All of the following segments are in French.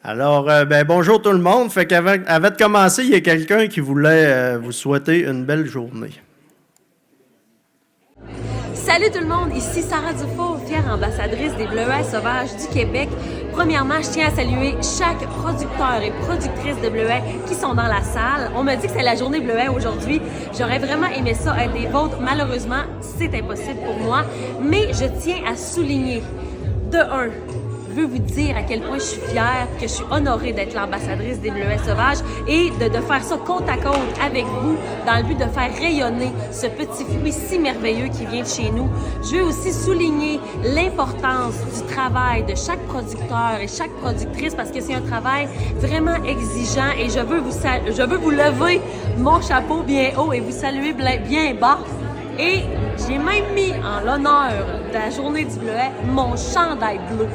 Alors, bonjour tout le monde. Fait avant de commencer, il y a quelqu'un qui voulait vous souhaiter une belle journée. Salut tout le monde, ici Sarah Dufour, fière ambassadrice des Bleuets sauvages du Québec. Premièrement, je tiens à saluer chaque producteur et productrice de bleuets qui sont dans la salle. On me dit que c'est la journée bleuet aujourd'hui. J'aurais vraiment aimé ça être des vôtres. Malheureusement, c'est impossible pour moi. Mais je tiens à souligner, de un, je veux vous dire à quel point je suis fière, que je suis honorée d'être l'ambassadrice des Bleuets sauvages et de faire ça côte à côte avec vous dans le but de faire rayonner ce petit fruit si merveilleux qui vient de chez nous. Je veux aussi souligner l'importance du travail de chaque producteur et chaque productrice parce que c'est un travail vraiment exigeant et je veux vous lever mon chapeau bien haut et vous saluer bien bas. Et j'ai même mis en l'honneur de la journée du bleuet mon chandail bleu.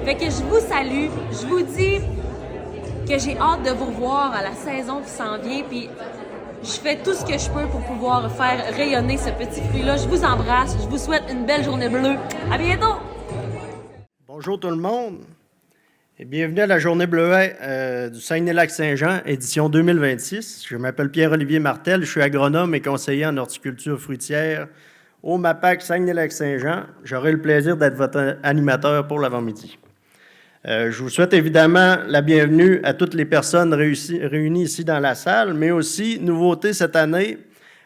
Fait que je vous salue, je vous dis que j'ai hâte de vous revoir à la saison qui s'en vient, puis je fais tout ce que je peux pour pouvoir faire rayonner ce petit fruit-là. Je vous embrasse, je vous souhaite une belle journée bleue. À bientôt! Bonjour tout le monde et bienvenue à la journée bleuet du Saguenay-Lac-Saint-Jean, édition 2026. Je m'appelle Pierre-Olivier Martel, je suis agronome et conseiller en horticulture fruitière au MAPAC Saguenay-Lac-Saint-Jean. J'aurai le plaisir d'être votre animateur pour l'avant-midi. Je vous souhaite évidemment la bienvenue à toutes les personnes réunies ici dans la salle, mais aussi, nouveauté cette année,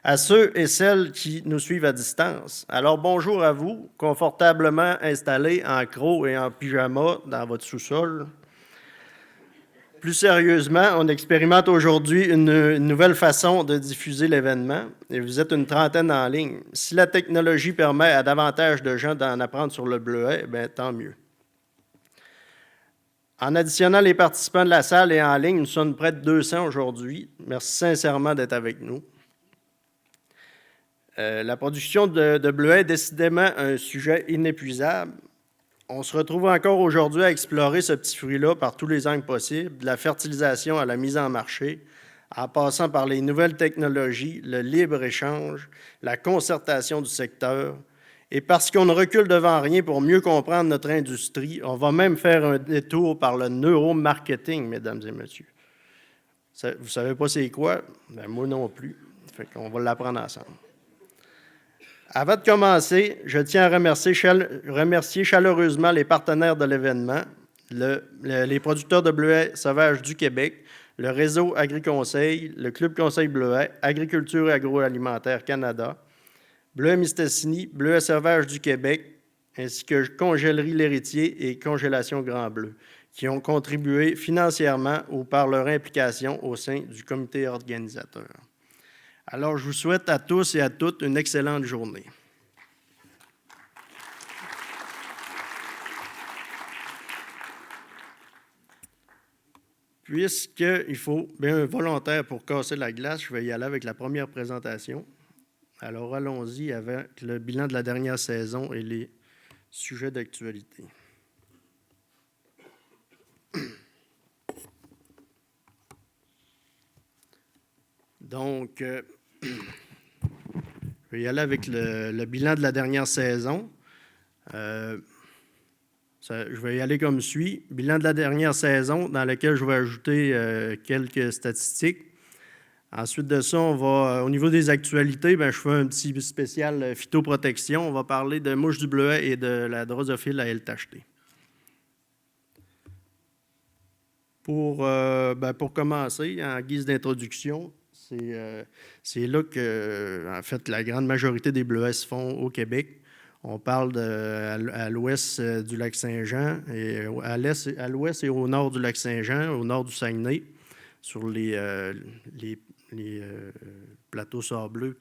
à ceux et celles qui nous suivent à distance. Alors, bonjour à vous, confortablement installés en croc et en pyjama dans votre sous-sol. Plus sérieusement, on expérimente aujourd'hui une nouvelle façon de diffuser l'événement et vous êtes une trentaine en ligne. Si la technologie permet à davantage de gens d'en apprendre sur le bleuet, bien, tant mieux. En additionnant les participants de la salle et en ligne, nous sommes près de 200 aujourd'hui. Merci sincèrement d'être avec nous. La production de bleuets est décidément un sujet inépuisable. On se retrouve encore aujourd'hui à explorer ce petit fruit-là par tous les angles possibles, de la fertilisation à la mise en marché, en passant par les nouvelles technologies, le libre-échange, la concertation du secteur. Et parce qu'on ne recule devant rien pour mieux comprendre notre industrie, on va même faire un détour par le neuromarketing, mesdames et messieurs. Vous ne savez pas c'est quoi? Ben, moi non plus. Fait qu'on va l'apprendre ensemble. Avant de commencer, je tiens à remercier chaleureusement les partenaires de l'événement, les producteurs de bleuets sauvages du Québec, le réseau Agri-Conseil, le Club Conseil Bleuet, Agriculture et Agroalimentaire Canada, Bleuets-Mistassini, Bleuets sauvages du Québec, ainsi que Congélerie L'Héritier et Congélation Grand Bleu, qui ont contribué financièrement ou par leur implication au sein du comité organisateur. Alors, je vous souhaite à tous et à toutes une excellente journée. Puisqu'il faut bien un volontaire pour casser la glace, je vais y aller avec la première présentation. Alors, allons-y avec le bilan de la dernière saison et les sujets d'actualité. Donc, je vais y aller avec le bilan de la dernière saison. Je vais y aller comme suit. Bilan de la dernière saison dans lequel je vais ajouter quelques statistiques. Ensuite de ça, on va, au niveau des actualités, je fais un petit spécial phytoprotection. On va parler de mouche du bleuet et de la drosophile à aile tachetée. Pour commencer, en guise d'introduction, c'est là que, en fait, la grande majorité des bleuets se font au Québec. On parle à l'ouest du lac Saint-Jean, et à l'ouest et au nord du lac Saint-Jean, au nord du Saguenay, sur les plateaux sableux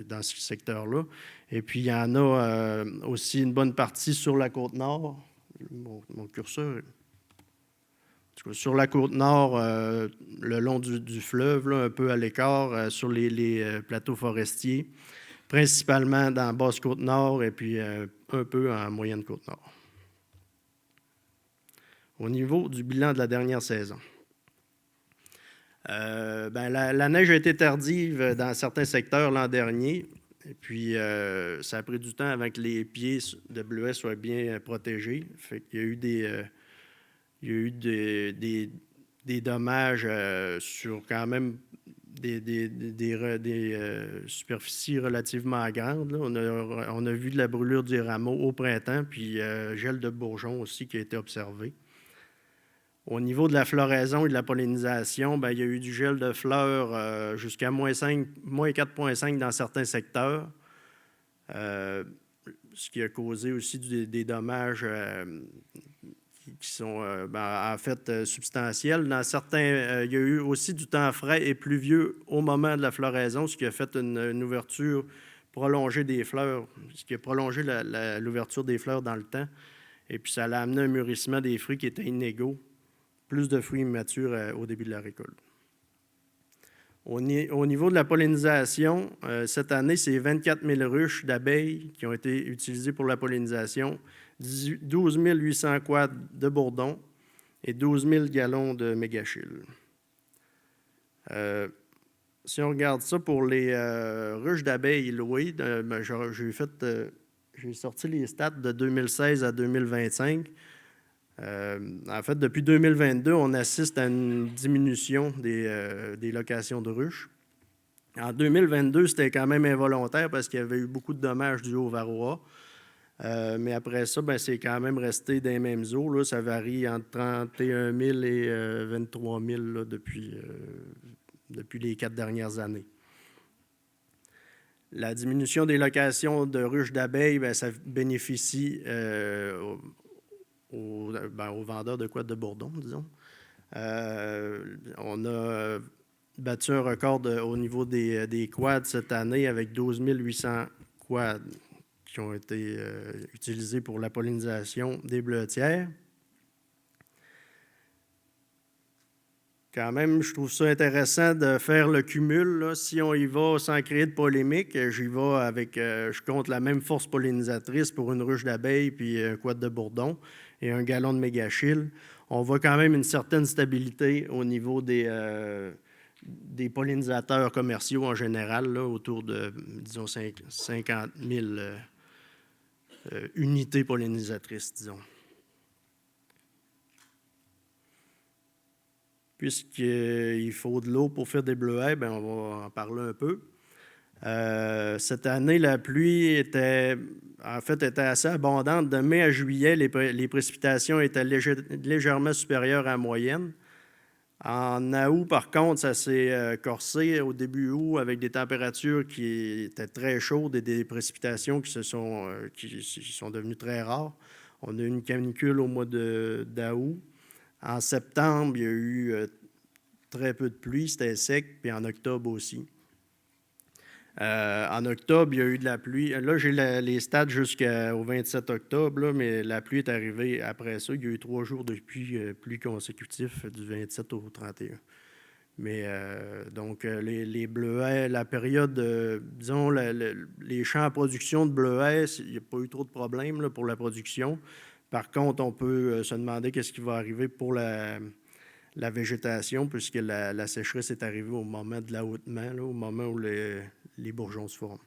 dans ce secteur-là. Et puis, il y en a aussi une bonne partie sur la Côte-Nord. Mon curseur. Sur la Côte-Nord, le long du fleuve, là, un peu à l'écart, sur les plateaux forestiers, principalement dans la Basse-Côte-Nord et puis un peu en Moyenne-Côte-Nord. Au niveau du bilan de la dernière saison. La neige a été tardive dans certains secteurs l'an dernier Et puis, ça a pris du temps avant que les pieds de bleuets soient bien protégés. Fait qu'il y a eu des dommages sur quand même des superficies relativement grandes, là. On a vu de la brûlure du rameau au printemps, puis gel de bourgeons aussi qui a été observé. Au niveau de la floraison et de la pollinisation, bien, il y a eu du gel de fleurs jusqu'à moins 4,5 dans certains secteurs, ce qui a causé aussi des dommages qui sont en fait substantiels. Dans certains, il y a eu aussi du temps frais et pluvieux au moment de la floraison, ce qui a fait une ouverture prolongée des fleurs, ce qui a prolongé l'ouverture des fleurs dans le temps. Et puis, ça a amené un mûrissement des fruits qui était inégaux, plus de fruits immatures au début de la récolte. Au niveau de la pollinisation, cette année, c'est 24 000 ruches d'abeilles qui ont été utilisées pour la pollinisation, 12 800 quads de bourdon et 12 000 gallons de mégachile. Si on regarde ça pour les ruches d'abeilles louées, j'ai sorti les stats de 2016 à 2025. En fait, depuis 2022, on assiste à une diminution des locations de ruches. En 2022, c'était quand même involontaire parce qu'il y avait eu beaucoup de dommages dus au varroa. Mais après ça, ben, c'est quand même resté dans les mêmes eaux. Là. Ça varie entre 31 000 et 23 000 là, depuis les 4 dernières années. La diminution des locations de ruches d'abeilles, ben, ça bénéficie aux vendeurs de quads de bourdon, disons. On a battu un record au niveau des quads cette année avec 12 800 quads qui ont été utilisés pour la pollinisation des bleuetières. Quand même, je trouve ça intéressant de faire le cumul. Là. Si on y va sans créer de polémique, j'y vais avec, je compte la même force pollinisatrice pour une ruche d'abeilles puis un quad de bourdon et un gallon de mégachile. On voit quand même une certaine stabilité au niveau des pollinisateurs commerciaux en général, là, autour de, disons, 50 000 unités pollinisatrices, disons. Puisqu'il faut de l'eau pour faire des bleuets, bien, on va en parler un peu. Cette année, la pluie était assez abondante. De mai à juillet, les précipitations étaient légèrement supérieures à la moyenne. En août, par contre, ça s'est corsé au début août avec des températures qui étaient très chaudes et des précipitations qui sont devenues très rares. On a eu une canicule au mois d'août. En septembre, il y a eu très peu de pluie, c'était sec, puis en octobre aussi. En octobre, il y a eu de la pluie. Là, j'ai les stats jusqu'au 27 octobre, là, mais la pluie est arrivée après ça. Il y a eu 3 jours de pluie consécutifs du 27 au 31. Mais donc, les bleuets, la période, disons, les champs à production de bleuets, il n'y a pas eu trop de problèmes là, pour la production. Par contre, on peut se demander qu'est-ce qui va arriver pour la végétation, puisque la sécheresse est arrivée au moment de l'ahoutement, au moment où les bourgeons se forment.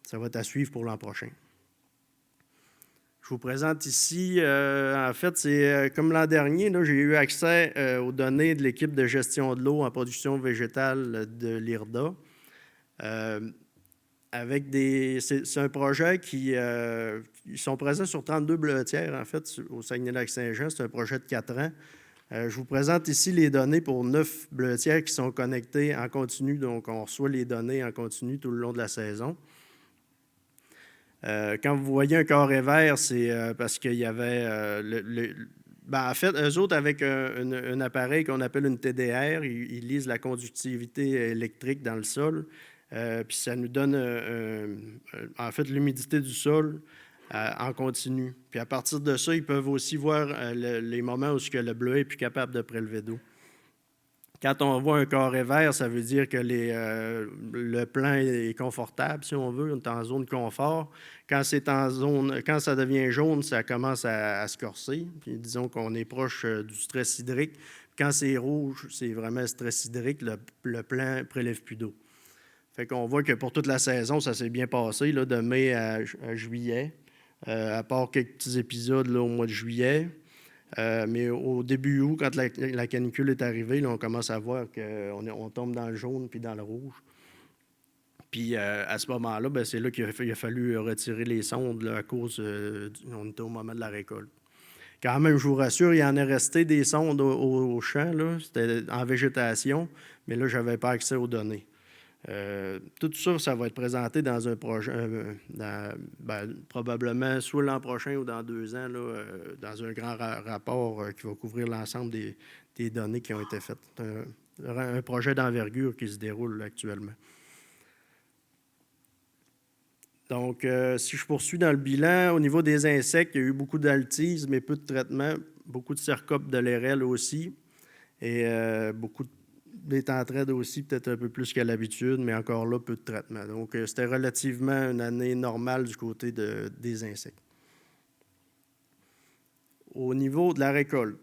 Ça va être à suivre pour l'an prochain. Je vous présente ici, en fait, c'est comme l'an dernier, là, j'ai eu accès aux données de l'équipe de gestion de l'eau en production végétale de l'IRDA. C'est un projet ils sont présents sur 32 bleuetières, en fait, au Saguenay-Lac-Saint-Jean. C'est un projet de 4 ans. Je vous présente ici les données pour 9 bleuetières qui sont connectées en continu. Donc, on reçoit les données en continu tout le long de la saison. Quand vous voyez un carré vert, c'est parce qu'il y avait... en fait, eux autres, avec un appareil qu'on appelle une TDR, ils lisent la conductivité électrique dans le sol. Puis ça nous donne, en fait, l'humidité du sol en continu. Puis à partir de ça, ils peuvent aussi voir les moments où le bleuet est plus capable de prélever d'eau. Quand on voit un carré vert, ça veut dire que le plan est confortable, si on veut, on est en zone confort. Quand ça devient jaune, ça commence à se corser. Puis disons qu'on est proche du stress hydrique. Quand c'est rouge, c'est vraiment stress hydrique, le plan ne prélève plus d'eau. Fait qu'on voit que pour toute la saison, ça s'est bien passé, là, de mai à juillet, à part quelques petits épisodes là, au mois de juillet. Mais au début août, quand la canicule est arrivée, là, on commence à voir qu'on tombe dans le jaune puis dans le rouge. Puis à ce moment-là, ben, c'est là qu'il a fallu retirer les sondes là, à cause, on était au moment de la récolte. Quand même, je vous rassure, il en est resté des sondes au champ, là. C'était en végétation, mais là, je n'avais pas accès aux données. Tout ça, ça va être présenté dans un projet, probablement soit l'an prochain ou dans 2 ans, là, dans un grand rapport qui va couvrir l'ensemble des données qui ont été faites. Un projet d'envergure qui se déroule actuellement. Donc, si je poursuis dans le bilan, au niveau des insectes, il y a eu beaucoup d'altise, mais peu de traitement, beaucoup de cercopes de l'érel aussi, et beaucoup d'étentraides aussi, peut-être un peu plus qu'à l'habitude, mais encore là, peu de traitement. Donc, c'était relativement une année normale du côté des insectes. Au niveau de la récolte,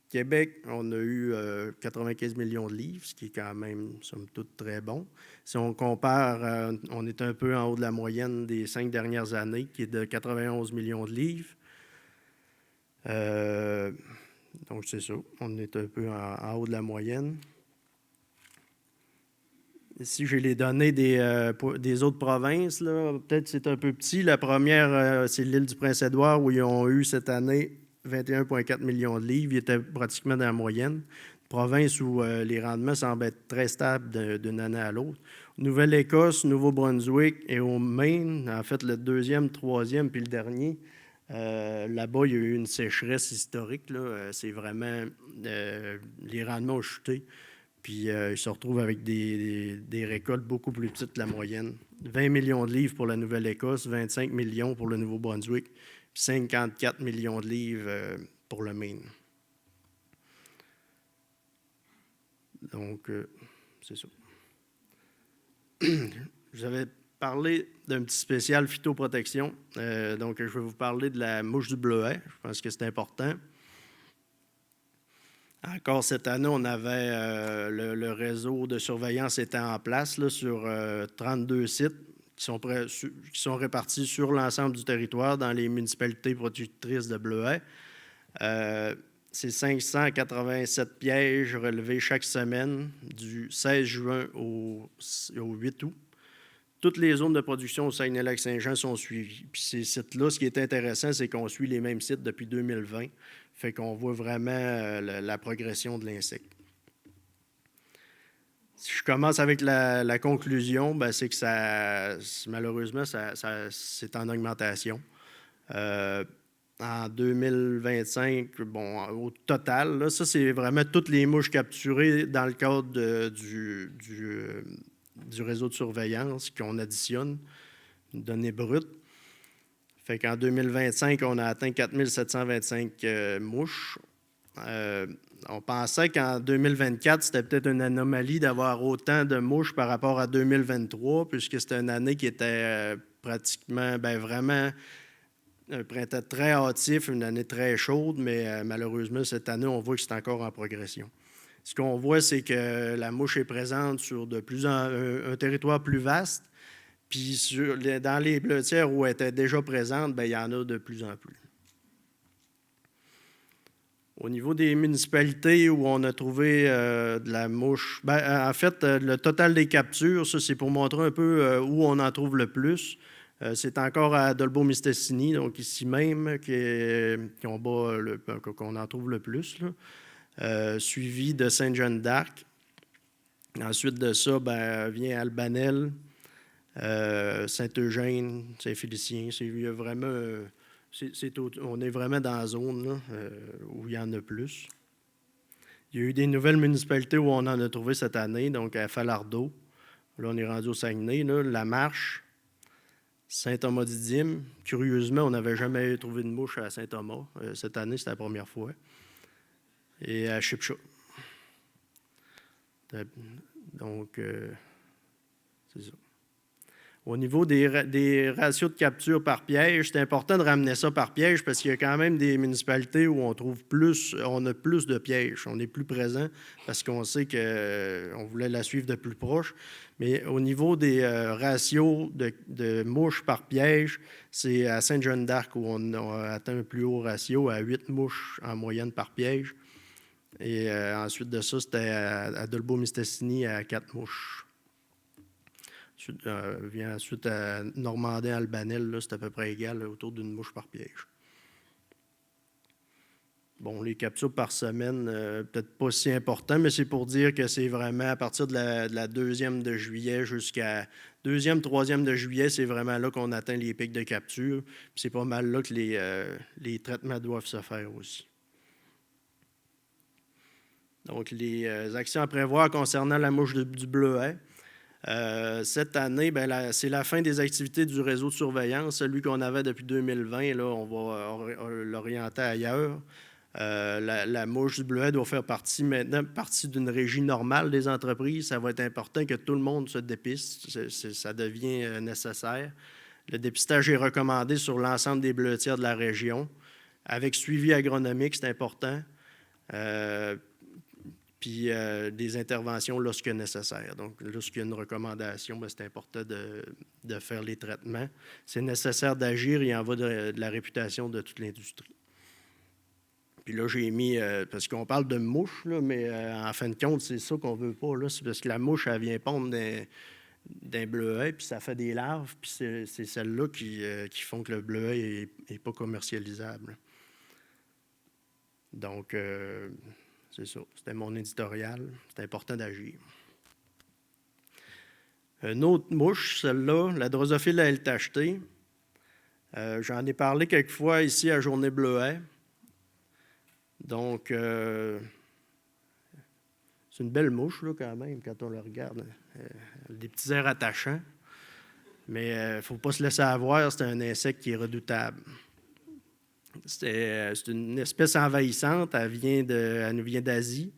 Québec, on a eu 95 millions de livres, ce qui est quand même, somme toute, très bon. Si on compare, on est un peu en haut de la moyenne des 5 dernières années, qui est de 91 millions de livres. Donc, c'est ça, on est un peu en haut de la moyenne. Ici, j'ai les données des autres provinces. Peut-être c'est un peu petit. La première, c'est l'île du Prince-Édouard, où ils ont eu cette année 21,4 millions de livres. Ils étaient pratiquement dans la moyenne. Province où les rendements semblent être très stables d'une année à l'autre. Nouvelle-Écosse, Nouveau-Brunswick et au Maine, en fait, le deuxième, troisième, puis le dernier, là-bas, il y a eu une sécheresse historique. Là. C'est vraiment... les rendements ont chuté. Puis ils se retrouvent avec des récoltes beaucoup plus petites que la moyenne. 20 millions de livres pour la Nouvelle-Écosse, 25 millions pour le Nouveau-Brunswick, puis 54 millions de livres pour le Maine. Donc, c'est ça. Je vous avais parlé d'un petit spécial phytoprotection. Donc, je vais vous parler de la mouche du bleuet. Je pense que c'est important. Encore cette année, on avait le réseau de surveillance était en place là, sur 32 sites qui sont répartis sur l'ensemble du territoire dans les municipalités productrices de bleuets. C'est 587 pièges relevés chaque semaine du 16 juin au 8 août. Toutes les zones de production au Saguenay-Lac-Saint-Jean sont suivies. Puis ces sites-là, ce qui est intéressant, c'est qu'on suit les mêmes sites depuis 2020. Fait qu'on voit vraiment la progression de l'insecte. Si je commence avec la conclusion, ben c'est que malheureusement, c'est en augmentation. En 2025, bon, au total, là, ça, c'est vraiment toutes les mouches capturées dans le cadre du réseau de surveillance qu'on additionne, une donnée brute. Fait qu'en 2025, on a atteint 4725 mouches. On pensait qu'en 2024, c'était peut-être une anomalie d'avoir autant de mouches par rapport à 2023, puisque c'était une année qui était pratiquement, vraiment un printemps très hâtif, une année très chaude, mais malheureusement, cette année, on voit que c'est encore en progression. Ce qu'on voit, c'est que la mouche est présente sur un territoire plus vaste, puis dans les bleutières où elle était déjà présente, il y en a de plus en plus. Au niveau des municipalités où on a trouvé de la mouche, en fait, le total des captures, ça, c'est pour montrer un peu où on en trouve le plus. C'est encore à Dolbeau-Mistassini, donc ici même, qu'on en trouve le plus, là. Suivi de Sainte-Jeanne-d'Arc. Ensuite de ça, vient Albanel, Saint-Eugène, Saint-Félicien. On est vraiment dans la zone là, où il y en a plus. Il y a eu des nouvelles municipalités où on en a trouvé cette année, donc à Falardeau. Là, on est rendu au Saguenay, là, La Marche, Saint-Thomas-Didyme. Curieusement, on n'avait jamais trouvé de mouche à Saint-Thomas. Cette année, c'était la première fois. Et à Chipcha. Donc, c'est ça. Au niveau des ratios de capture par piège, c'est important de ramener ça par piège parce qu'il y a quand même des municipalités où on a plus de pièges. On est plus présent parce qu'on sait qu'on voulait la suivre de plus proche. Mais au niveau des ratios de mouches par piège, c'est à Sainte-Jeanne-d'Arc où on a atteint un plus haut ratio à 8 mouches en moyenne par piège. Et ensuite de ça, c'était à Dolbeau-Mistassini à 4 mouches. Vient ensuite à Normandin-Albanel, là, c'est à peu près égal, là, autour d'une mouche par piège. Bon, les captures par semaine, peut-être pas si important, mais c'est pour dire que c'est vraiment à partir de la 2e de juillet jusqu'à 2e, 3e de juillet, c'est vraiment là qu'on atteint les pics de capture. Puis c'est pas mal là que les traitements doivent se faire aussi. Donc, les actions à prévoir concernant la mouche du bleuet. Cette année, c'est la fin des activités du réseau de surveillance, celui qu'on avait depuis 2020. Là, on va l'orienter ailleurs. La mouche du bleuet doit faire partie d'une régie normale des entreprises. Ça va être important que tout le monde se dépiste. Ça devient nécessaire. Le dépistage est recommandé sur l'ensemble des bleuetières de la région, avec suivi agronomique, c'est important. Puis des interventions lorsque nécessaire. Donc, lorsqu'il y a une recommandation, c'est important de faire les traitements. C'est nécessaire d'agir, il en va de la réputation de toute l'industrie. Puis là, j'ai mis, parce qu'on parle de mouche, là, mais en fin de compte, c'est ça qu'on ne veut pas. Là, c'est parce que la mouche, elle vient pondre d'un bleuet, puis ça fait des larves, puis c'est celles-là qui font que le bleuet n'est pas commercialisable. Donc, c'est ça. C'était mon éditorial. C'est important d'agir. Une autre mouche, celle-là, la Drosophile à L-tacheté. J'en ai parlé quelques fois ici à Journée Bleuet. Donc, c'est une belle mouche, là, quand même, quand on la regarde. Des petits airs attachants. Mais il ne faut pas se laisser avoir, c'est un insecte qui est redoutable. C'est une espèce envahissante, elle nous vient d'Asie.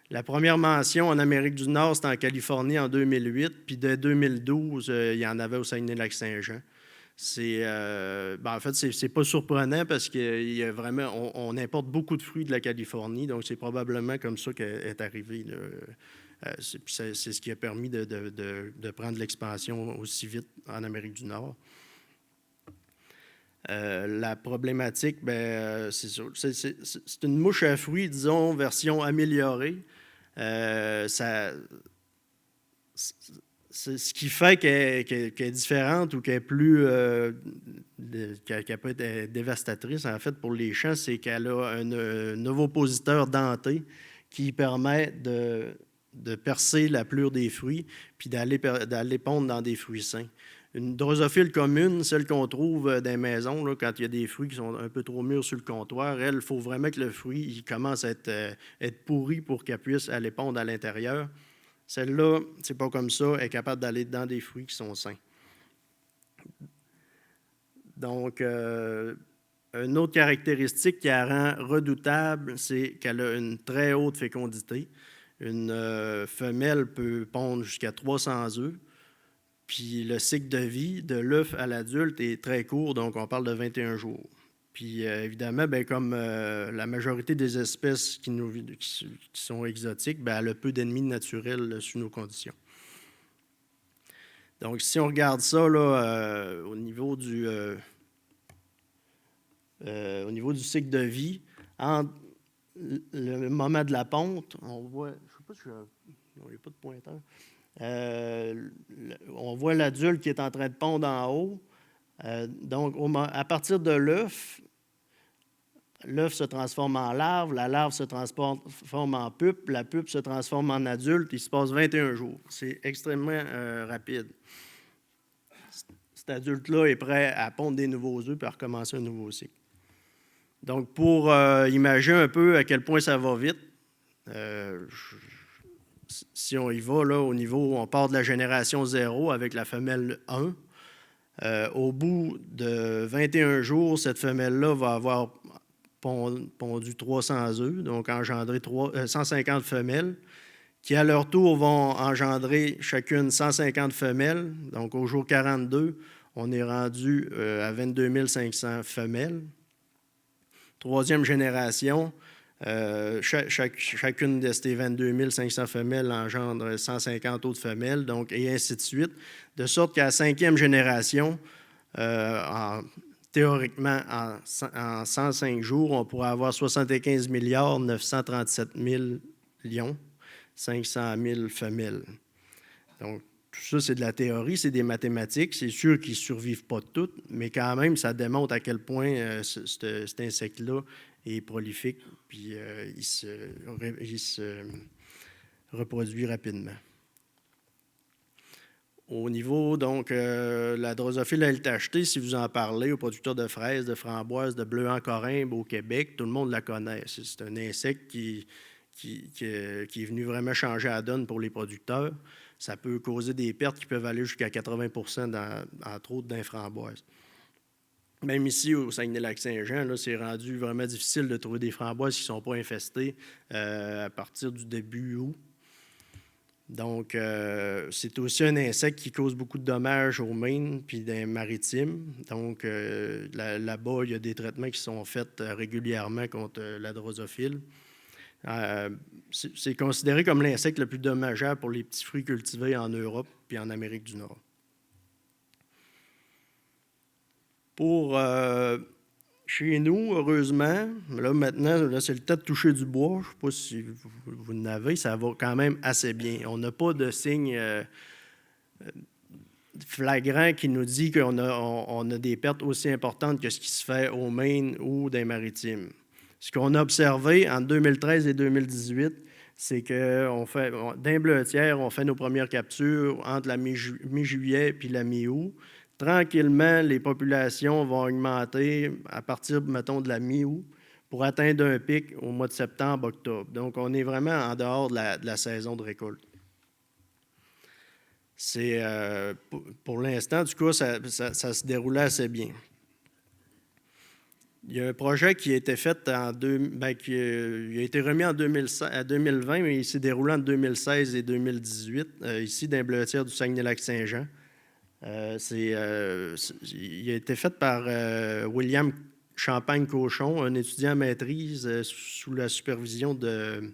La première mention en Amérique du Nord, c'était en Californie en 2008, puis dès 2012, il y en avait au Saguenay-Lac-Saint-Jean. En fait, c'est pas surprenant parce qu'on importe beaucoup de fruits de la Californie, donc c'est probablement comme ça qu'elle est arrivée. C'est ce qui a permis de prendre l'expansion aussi vite en Amérique du Nord. La problématique, c'est sûr. C'est une mouche à fruits, disons, version améliorée. C'est ce qui fait qu'elle est différente ou qu'elle est plus. Qu'elle peut être dévastatrice, en fait, pour les champs, c'est qu'elle a un ovipositeur denté qui permet de percer la pelure des fruits puis d'aller pondre dans des fruits sains. Une drosophile commune, celle qu'on trouve dans les maisons, là, quand il y a des fruits qui sont un peu trop mûrs sur le comptoir, il faut vraiment que le fruit il commence à être pourri pour qu'elle puisse aller pondre à l'intérieur. Celle-là, c'est pas comme ça, elle est capable d'aller dans des fruits qui sont sains. Donc, une autre caractéristique qui la rend redoutable, c'est qu'elle a une très haute fécondité. Une femelle peut pondre jusqu'à 300 œufs. Puis le cycle de vie de l'œuf à l'adulte est très court, donc on parle de 21 jours. Puis évidemment, comme la majorité des espèces qui sont exotiques, elle a peu d'ennemis naturels sous nos conditions. Donc si on regarde ça là, au niveau du cycle de vie, entre le moment de la ponte, on voit, je ne sais pas si il n'y a pas de pointeur. On voit l'adulte qui est en train de pondre en haut. Donc, à partir de l'œuf se transforme en larve, la larve se transforme en pupe, la pupe se transforme en adulte, il se passe 21 jours. C'est extrêmement rapide. Cet adulte-là est prêt à pondre des nouveaux œufs et à recommencer un nouveau cycle. Donc, pour imaginer un peu à quel point ça va vite, si on y va, là, au niveau, on part de la génération 0 avec la femelle 1. Au bout de 21 jours, cette femelle-là va avoir pondu 300 œufs, donc engendré 150 femelles qui à leur tour vont engendrer chacune 150 femelles. Donc au jour 42, on est rendu à 22 500 femelles. Troisième génération, chacune de ces 22 500 femelles engendre 150 autres femelles, donc, et ainsi de suite, de sorte qu'à la cinquième génération, théoriquement, en 105 jours, on pourrait avoir 75 937 000 lions, 500 000 femelles. Donc, tout ça, c'est de la théorie, c'est des mathématiques. C'est sûr qu'ils ne survivent pas toutes, mais quand même, ça démontre à quel point cet insecte-là est prolifique, puis il se reproduit rapidement. Au niveau, donc, la drosophile à LTHT, si vous en parlez aux producteurs de fraises, de framboises, de bleuets en corymbe au Québec, tout le monde la connaît. C'est un insecte qui est venu vraiment changer la donne pour les producteurs. Ça peut causer des pertes qui peuvent aller jusqu'à 80 entre autres, dans les framboises. Même ici, au Saguenay-Lac-Saint-Jean, c'est rendu vraiment difficile de trouver des framboises qui ne sont pas infestées à partir du début août. Donc, c'est aussi un insecte qui cause beaucoup de dommages aux mines puis dans les maritimes. Donc, là-bas, il y a des traitements qui sont faits régulièrement contre la drosophile. C'est considéré comme l'insecte le plus dommageable pour les petits fruits cultivés en Europe puis en Amérique du Nord. Pour chez nous, heureusement, là maintenant, c'est le temps de toucher du bois. Je ne sais pas si vous en avez, ça va quand même assez bien. On n'a pas de signe flagrant qui nous dit qu'on a des pertes aussi importantes que ce qui se fait aux mines ou dans les maritimes. Ce qu'on a observé en 2013 et 2018, c'est que dans les bleutières, on fait nos premières captures entre la mi-juillet et la mi-août. Tranquillement, les populations vont augmenter à partir, mettons, de la mi-août pour atteindre un pic au mois de septembre, octobre. Donc, on est vraiment en dehors de la saison de récolte. C'est, pour l'instant, du coup, ça se déroulait assez bien. Il y a un projet qui a été fait qui a été remis en 2020, mais il s'est déroulé en 2016 et 2018, ici dans les bleutières du Saguenay-Lac-Saint-Jean. Il a été fait par William Champagne-Cochon, un étudiant en maîtrise sous la supervision de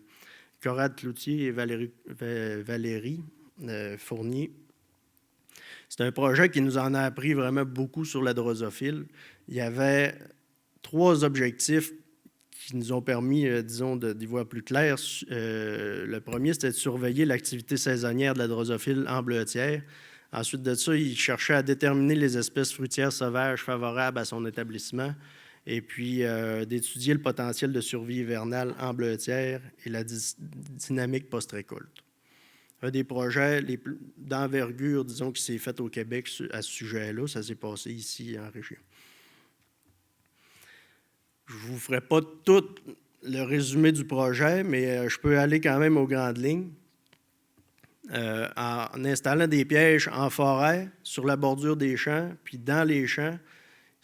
Corrade Cloutier et Valérie Fournier. C'est un projet qui nous en a appris vraiment beaucoup sur la drosophile. Il y avait 3 objectifs qui nous ont permis, disons, d'y voir plus clair. Le premier, c'était de surveiller l'activité saisonnière de la drosophile en bleutière. Ensuite de ça, il cherchait à déterminer les espèces fruitières sauvages favorables à son établissement et puis d'étudier le potentiel de survie hivernale en bleutière et la dynamique post-récolte. Un des projets d'envergure, disons, qui s'est fait au Québec à ce sujet-là, ça s'est passé ici en région. Je ne vous ferai pas tout le résumé du projet, mais je peux aller quand même aux grandes lignes. En installant des pièges en forêt, sur la bordure des champs, puis dans les champs,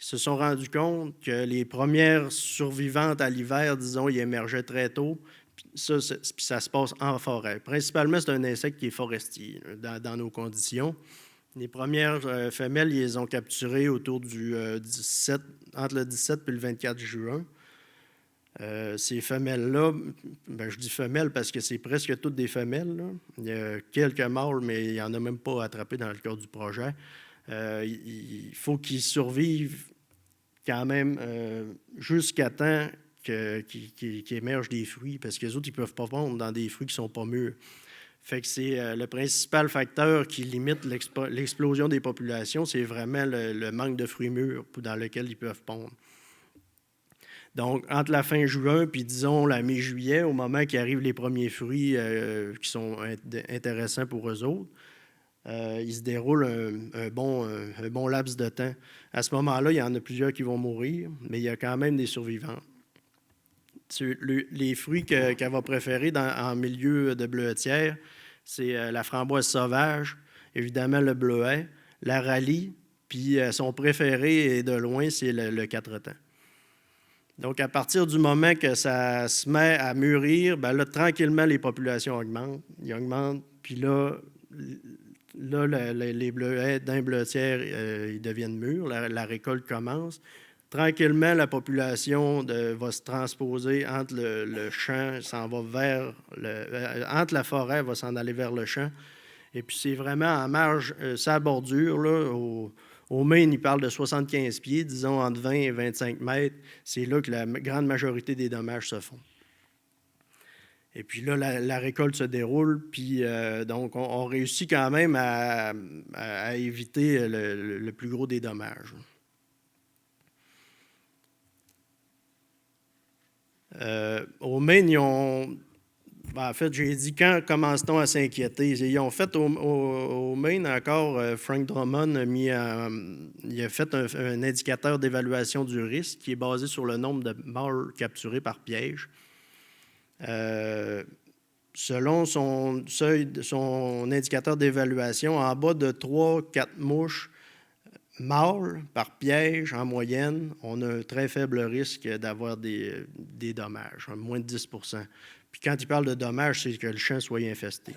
ils se sont rendus compte que les premières survivantes à l'hiver, disons, ils émergeaient très tôt, puis ça se passe en forêt. Principalement, c'est un insecte qui est forestier dans nos conditions. Les premières femelles, ils les ont capturées autour du entre le 17 et le 24 juin. Ces femelles-là, je dis femelles parce que c'est presque toutes des femelles, là. Il y a quelques mâles, mais il n'y en a même pas attrapés dans le cadre du projet. Il faut qu'ils survivent quand même jusqu'à temps qu'ils émergent des fruits, parce que les autres, ils ne peuvent pas pondre dans des fruits qui ne sont pas mûrs. Fait que c'est le principal facteur qui limite l'explosion des populations, c'est vraiment le manque de fruits mûrs dans lequel ils peuvent pondre. Donc, entre la fin juin puis, disons, la mi-juillet, au moment qu'arrivent les premiers fruits qui sont intéressants pour eux autres, il se déroule un bon laps de temps. À ce moment-là, il y en a plusieurs qui vont mourir, mais il y a quand même des survivants. Les fruits qu'elle va préférer en milieu de bleutière, c'est la framboise sauvage, évidemment le bleuet, la rallye, puis son préféré, et de loin, c'est le 4 temps. Donc, à partir du moment que ça se met à mûrir, bien là, tranquillement, les populations augmentent. Ils augmentent, puis là les bleuets d'un bleutière, ils deviennent mûrs, la récolte commence. Tranquillement, la population va se transposer entre le champ, s'en va vers entre la forêt, va s'en aller vers le champ. Et puis, c'est vraiment en marge, sa bordure, là, au Maine, il parle de 75 pieds, disons entre 20 et 25 mètres. C'est là que la grande majorité des dommages se font. Et puis là, la récolte se déroule, puis donc on réussit quand même à éviter le plus gros des dommages. Au Maine, ils ont... En fait, j'ai dit quand commence-t-on à s'inquiéter? Ils ont fait au Maine encore, Frank Drummond il a fait un indicateur d'évaluation du risque qui est basé sur le nombre de mâles capturés par piège. Selon son indicateur d'évaluation, en bas de 3-4 mouches mâles par piège, en moyenne, on a un très faible risque d'avoir des dommages, moins de 10 %. Puis quand il parle de dommages, c'est que le champ soit infesté.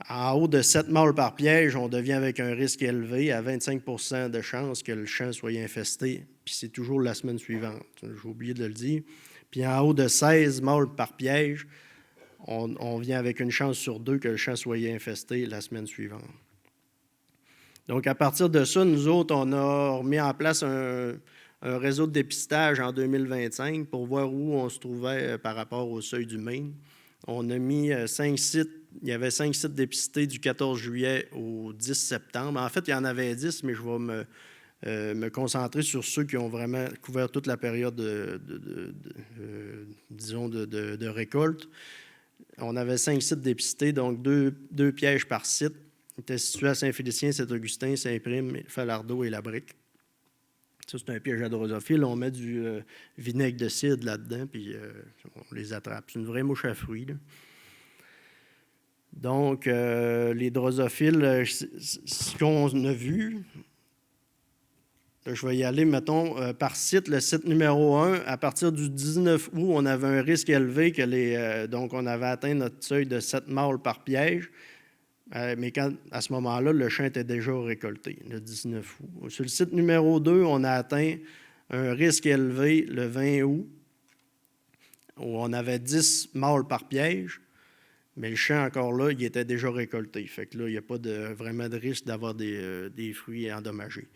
En haut de 7 mâles par piège, on devient avec un risque élevé à 25 % de chance que le champ soit infesté. Puis c'est toujours la semaine suivante. J'ai oublié de le dire. Puis en haut de 16 mâles par piège, on vient avec une chance sur 2 que le champ soit infesté la semaine suivante. Donc, à partir de ça, nous autres, on a remis en place un réseau de dépistage en 2025 pour voir où on se trouvait par rapport au seuil du Maine. On a mis 5 sites. Il y avait 5 sites dépistés du 14 juillet au 10 septembre. En fait, il y en avait 10, mais je vais me concentrer sur ceux qui ont vraiment couvert toute la période de récolte. On avait 5 sites dépistés, donc 2 pièges par site. Il était situé à Saint-Félicien, Saint-Augustin, Saint-Prime, Falardeau et Labrique. Ça, c'est un piège à drosophile. On met du vinaigre de cidre là-dedans, puis on les attrape. C'est une vraie mouche à fruits, là. Donc, les drosophiles, ce qu'on a vu, je vais y aller, mettons, par site. Le site numéro 1, à partir du 19 août, on avait un risque élevé donc on avait atteint notre seuil de 7 mâles par piège. Mais à ce moment-là, le champ était déjà récolté, le 19 août. Sur le site numéro 2, on a atteint un risque élevé le 20 août, où on avait 10 mâles par piège, mais le champ, encore là, il était déjà récolté. Fait que là, il n'y a pas vraiment de risque d'avoir des fruits endommagés.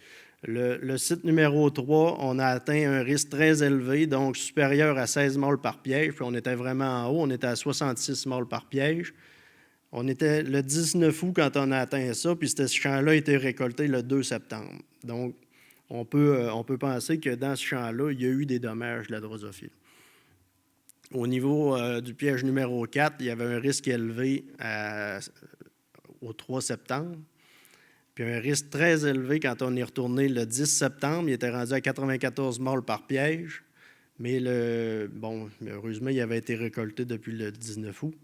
Le site numéro 3, on a atteint un risque très élevé, donc supérieur à 16 mâles par piège, puis on était vraiment en haut, on était à 66 mâles par piège. On était le 19 août quand on a atteint ça, puis ce champ-là a été récolté le 2 septembre. Donc, on peut penser que dans ce champ-là, il y a eu des dommages de la drosophile. Au niveau du piège numéro 4, il y avait un risque élevé au 3 septembre, puis un risque très élevé quand on est retourné le 10 septembre. Il était rendu à 94 mâles par piège, mais heureusement, il avait été récolté depuis le 19 août.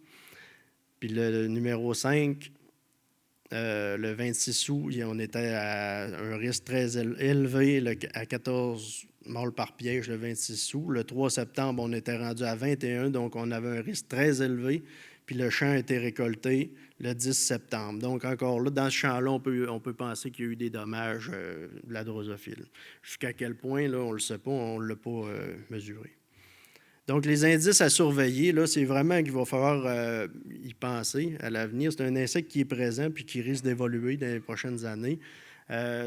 Puis le numéro 5, le 26 août, on était à un risque très élevé à 14 mâles par piège le 26 août. Le 3 septembre, on était rendu à 21, donc on avait un risque très élevé. Puis le champ a été récolté le 10 septembre. Donc encore là, dans ce champ-là, on peut penser qu'il y a eu des dommages de la drosophile. Jusqu'à quel point, là, on ne le sait pas, on ne l'a pas mesuré. Donc, les indices à surveiller, là, c'est vraiment qu'il va falloir y penser à l'avenir. C'est un insecte qui est présent puis qui risque d'évoluer dans les prochaines années.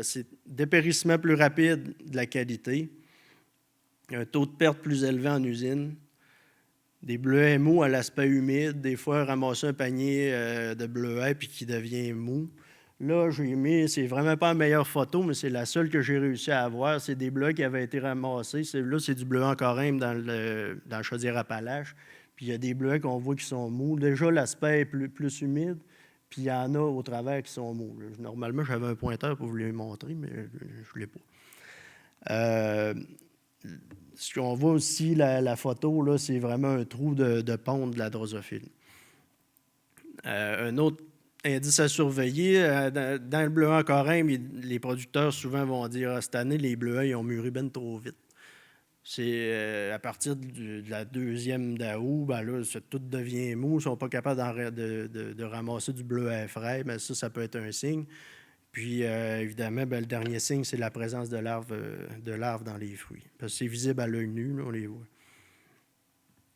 C'est dépérissement plus rapide de la qualité, un taux de perte plus élevé en usine, des bleuets mous à l'aspect humide, des fois ramasser un panier de bleuets puis qui devient mou. Là, j'ai mis, c'est vraiment pas la meilleure photo, mais c'est la seule que j'ai réussi à avoir. C'est des bleuets qui avaient été ramassés. Là, c'est du bleuet en carême dans le Chaudière-Appalaches. Puis il y a des bleuets qu'on voit qui sont mous. Déjà, l'aspect est plus humide, puis il y en a au travers qui sont mous. Normalement, j'avais un pointeur pour vous les montrer, mais je ne l'ai pas. Ce qu'on voit aussi, la photo, là, c'est vraiment un trou de ponte de la drosophile. Un autre indice à surveiller, dans le bleuet en carême, les producteurs souvent vont dire cette année, les bleuets ils ont mûri bien trop vite. À partir de la deuxième d'août, ben là, tout devient mou. Ils ne sont pas capables de ramasser du bleuet frais, mais ça peut être un signe. Puis, évidemment, le dernier signe, c'est la présence de larves dans les fruits. Parce que c'est visible à l'œil nu, là, on les voit.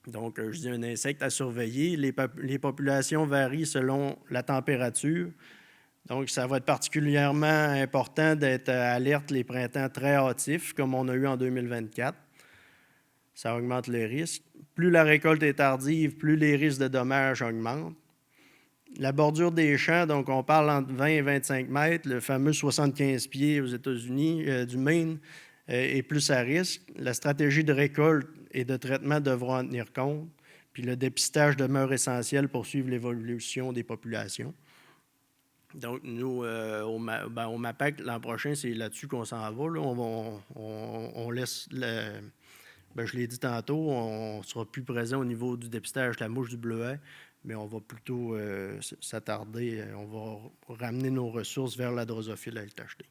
Donc, je dis un insecte à surveiller. Les populations varient selon la température. Donc, ça va être particulièrement important d'être alerte les printemps très hâtifs, comme on a eu en 2024. Ça augmente les risques. Plus la récolte est tardive, plus les risques de dommages augmentent. La bordure des champs, donc on parle entre 20 et 25 mètres, le fameux 75 pieds aux États-Unis, du Maine, est plus à risque. La stratégie de récolte et de traitement devront en tenir compte. Puis le dépistage demeure essentiel pour suivre l'évolution des populations. Donc, nous, au MAPAC, l'an prochain, c'est là-dessus qu'on s'en va. Là. On laisse, je l'ai dit tantôt, on ne sera plus présent au niveau du dépistage de la mouche du bleuet, mais on va plutôt s'attarder, on va ramener nos ressources vers la drosophile LTHD.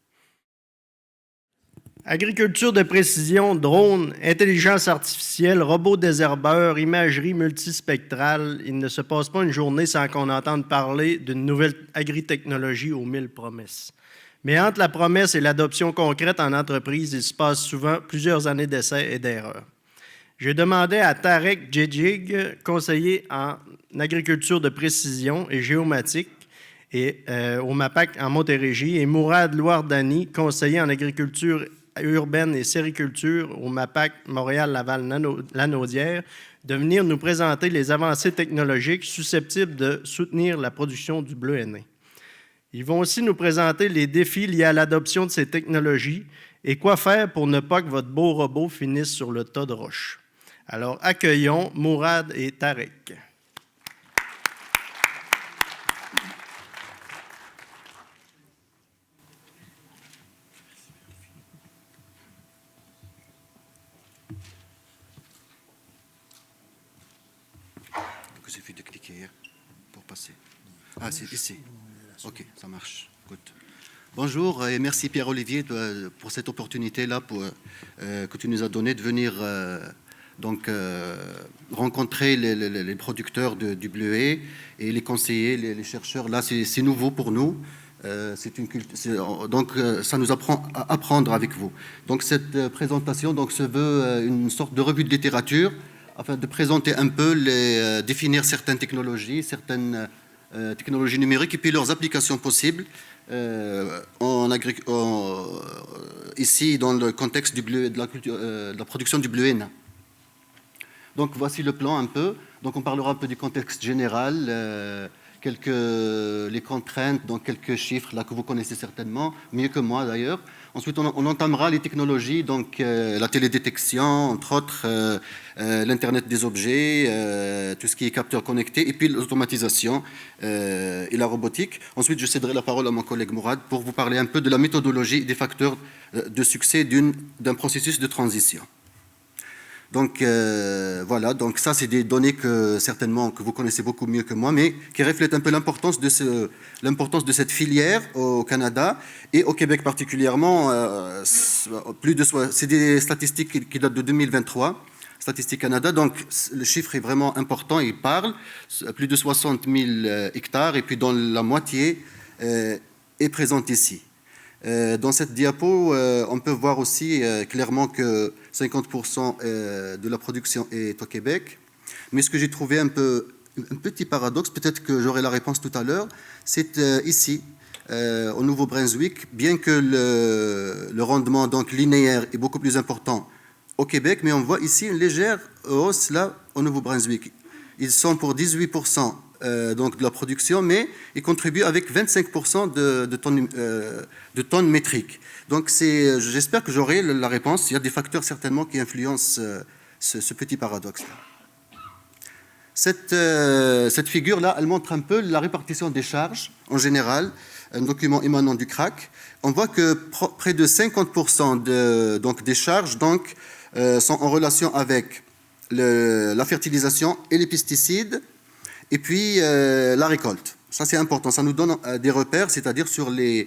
Agriculture de précision, drones, intelligence artificielle, robots désherbeurs, imagerie multispectrale. Il ne se passe pas une journée sans qu'on entende parler d'une nouvelle agritechnologie aux 1000 promesses. Mais entre la promesse et l'adoption concrète en entreprise, il se passe souvent plusieurs années d'essais et d'erreurs. J'ai demandé à Tarek Djedjig, conseiller en agriculture de précision et géomatique et au MAPAC en Montérégie, et Mourad Louardani, conseiller en agriculture urbaine et sériculture au MAPAC Montréal-Laval-Lanaudière, de venir nous présenter les avancées technologiques susceptibles de soutenir la production du bleuet nain. Ils vont aussi nous présenter les défis liés à l'adoption de ces technologies et quoi faire pour ne pas que votre beau robot finisse sur le tas de roches. Alors, accueillons Mourad et Tarek. Il suffit de cliquer pour passer. Ah, c'est ici. OK, ça marche. Good. Bonjour et merci Pierre-Olivier pour cette opportunité-là que tu nous as donnée de venir rencontrer les producteurs du bleuet et les conseillers, les chercheurs. Là, c'est nouveau pour nous. Donc, ça nous apprend à apprendre avec vous. Donc, cette présentation se veut une sorte de revue de littérature afin de présenter un peu, définir certaines technologies numériques et puis leurs applications possibles ici dans le contexte du bleuet, de la production du bleuet nain. Donc voici le plan un peu. Donc on parlera un peu du contexte général, les contraintes, donc quelques chiffres là que vous connaissez certainement, mieux que moi d'ailleurs. Ensuite on entamera les technologies, donc la télédétection, entre autres, l'Internet des objets, tout ce qui est capteur connecté, et puis l'automatisation et la robotique. Ensuite je céderai la parole à mon collègue Mourad pour vous parler un peu de la méthodologie et des facteurs de succès d'un processus de transition. Donc voilà, donc ça c'est des données que certainement que vous connaissez beaucoup mieux que moi, mais qui reflètent un peu l'importance de cette filière au Canada et au Québec particulièrement. C'est des statistiques qui datent de 2023, Statistique Canada. Donc le chiffre est vraiment important, il parle plus de 60 000 hectares et puis dont la moitié est présente ici. Dans cette diapo, on peut voir aussi clairement que 50% de la production est au Québec. Mais ce que j'ai trouvé un petit paradoxe, peut-être que j'aurai la réponse tout à l'heure, c'est ici, au Nouveau-Brunswick, bien que le rendement donc, linéaire est beaucoup plus important au Québec, mais on voit ici une légère hausse là au Nouveau-Brunswick. Ils sont pour 18% donc de la production, mais ils contribuent avec 25% de tonnes métriques. Donc j'espère que j'aurai la réponse. Il y a des facteurs certainement qui influencent ce petit paradoxe-là. Cette figure-là, elle montre un peu la répartition des charges en général, un document émanant du CRAC. On voit que près de 50% des charges sont en relation avec la fertilisation et les pesticides, et puis la récolte. Ça, c'est important. Ça nous donne des repères, c'est-à-dire sur les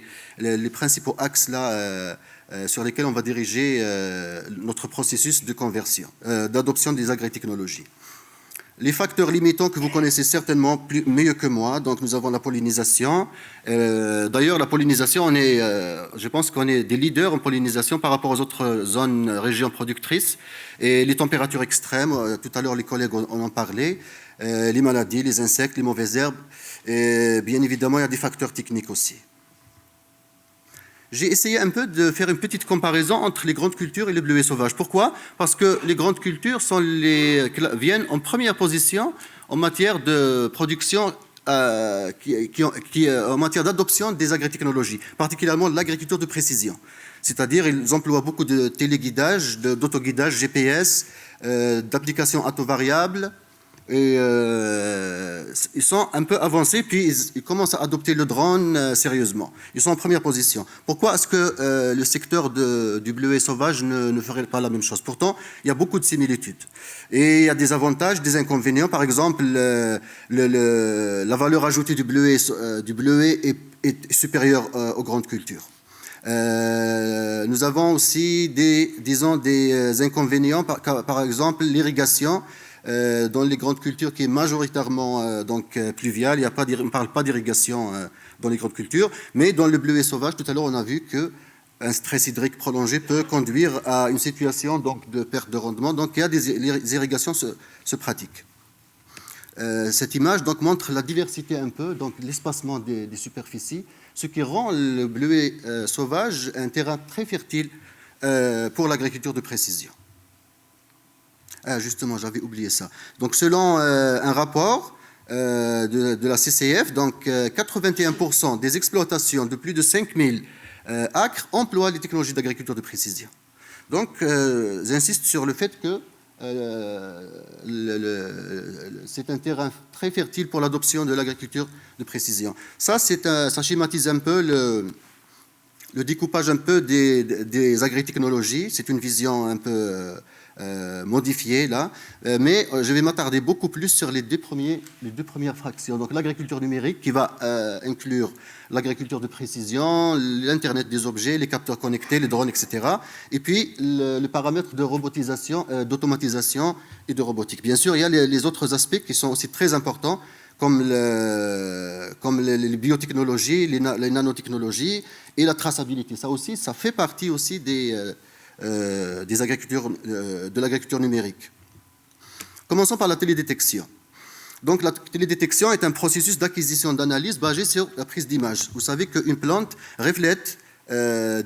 principaux axes là, sur lesquels on va diriger notre processus de conversion, d'adoption des agrotechnologies. Les facteurs limitants que vous connaissez certainement mieux que moi, donc nous avons la pollinisation. D'ailleurs, la pollinisation, je pense qu'on est des leaders en pollinisation par rapport aux autres zones, régions productrices. Et les températures extrêmes, tout à l'heure les collègues en ont parlé, les maladies, les insectes, les mauvaises herbes. Et bien évidemment, il y a des facteurs techniques aussi. J'ai essayé un peu de faire une petite comparaison entre les grandes cultures et les bleuets sauvages. Pourquoi? Parce que les grandes cultures viennent en première position en matière de production, en matière d'adoption des agrotechnologies, particulièrement de l'agriculture de précision. C'est-à-dire ils emploient beaucoup de téléguidage, d'autoguidage, GPS, d'applications à taux variables. Et ils sont un peu avancés, puis ils commencent à adopter le drone sérieusement. Ils sont en première position. Pourquoi est-ce que le secteur du bleuet sauvage ne ferait pas la même chose? Pourtant, il y a beaucoup de similitudes. Et il y a des avantages, des inconvénients. Par exemple, la valeur ajoutée du bleuet est supérieure aux grandes cultures. Nous avons aussi des inconvénients, par exemple l'irrigation. Dans les grandes cultures qui est majoritairement pluviale, on ne parle pas d'irrigation dans les grandes cultures, mais dans le bleuet sauvage, tout à l'heure on a vu qu'un stress hydrique prolongé peut conduire à une situation de perte de rendement, donc les irrigations se pratiquent. Cette image montre la diversité un peu, donc l'espacement des superficies, ce qui rend le bleuet sauvage un terrain très fertile pour l'agriculture de précision. Ah, justement, j'avais oublié ça. Donc, selon un rapport de la CCF, 81% des exploitations de plus de 5000 acres emploient les technologies d'agriculture de précision. Donc, j'insiste sur le fait que c'est un terrain très fertile pour l'adoption de l'agriculture de précision. Ça schématise un peu le découpage un peu des agritechnologies. C'est une vision un peu modifié là, mais je vais m'attarder beaucoup plus sur les deux premières fractions. Donc l'agriculture numérique qui va inclure l'agriculture de précision, l'Internet des objets, les capteurs connectés, les drones, etc. Et puis le paramètre de robotisation, d'automatisation et de robotique. Bien sûr, il y a les autres aspects qui sont aussi très importants, comme les biotechnologies, les nanotechnologies et la traçabilité. Ça aussi, ça fait partie aussi de l'agriculture numérique. Commençons par la télédétection. Donc la télédétection est un processus d'acquisition d'analyse basé sur la prise d'image. Vous savez qu'une plante reflète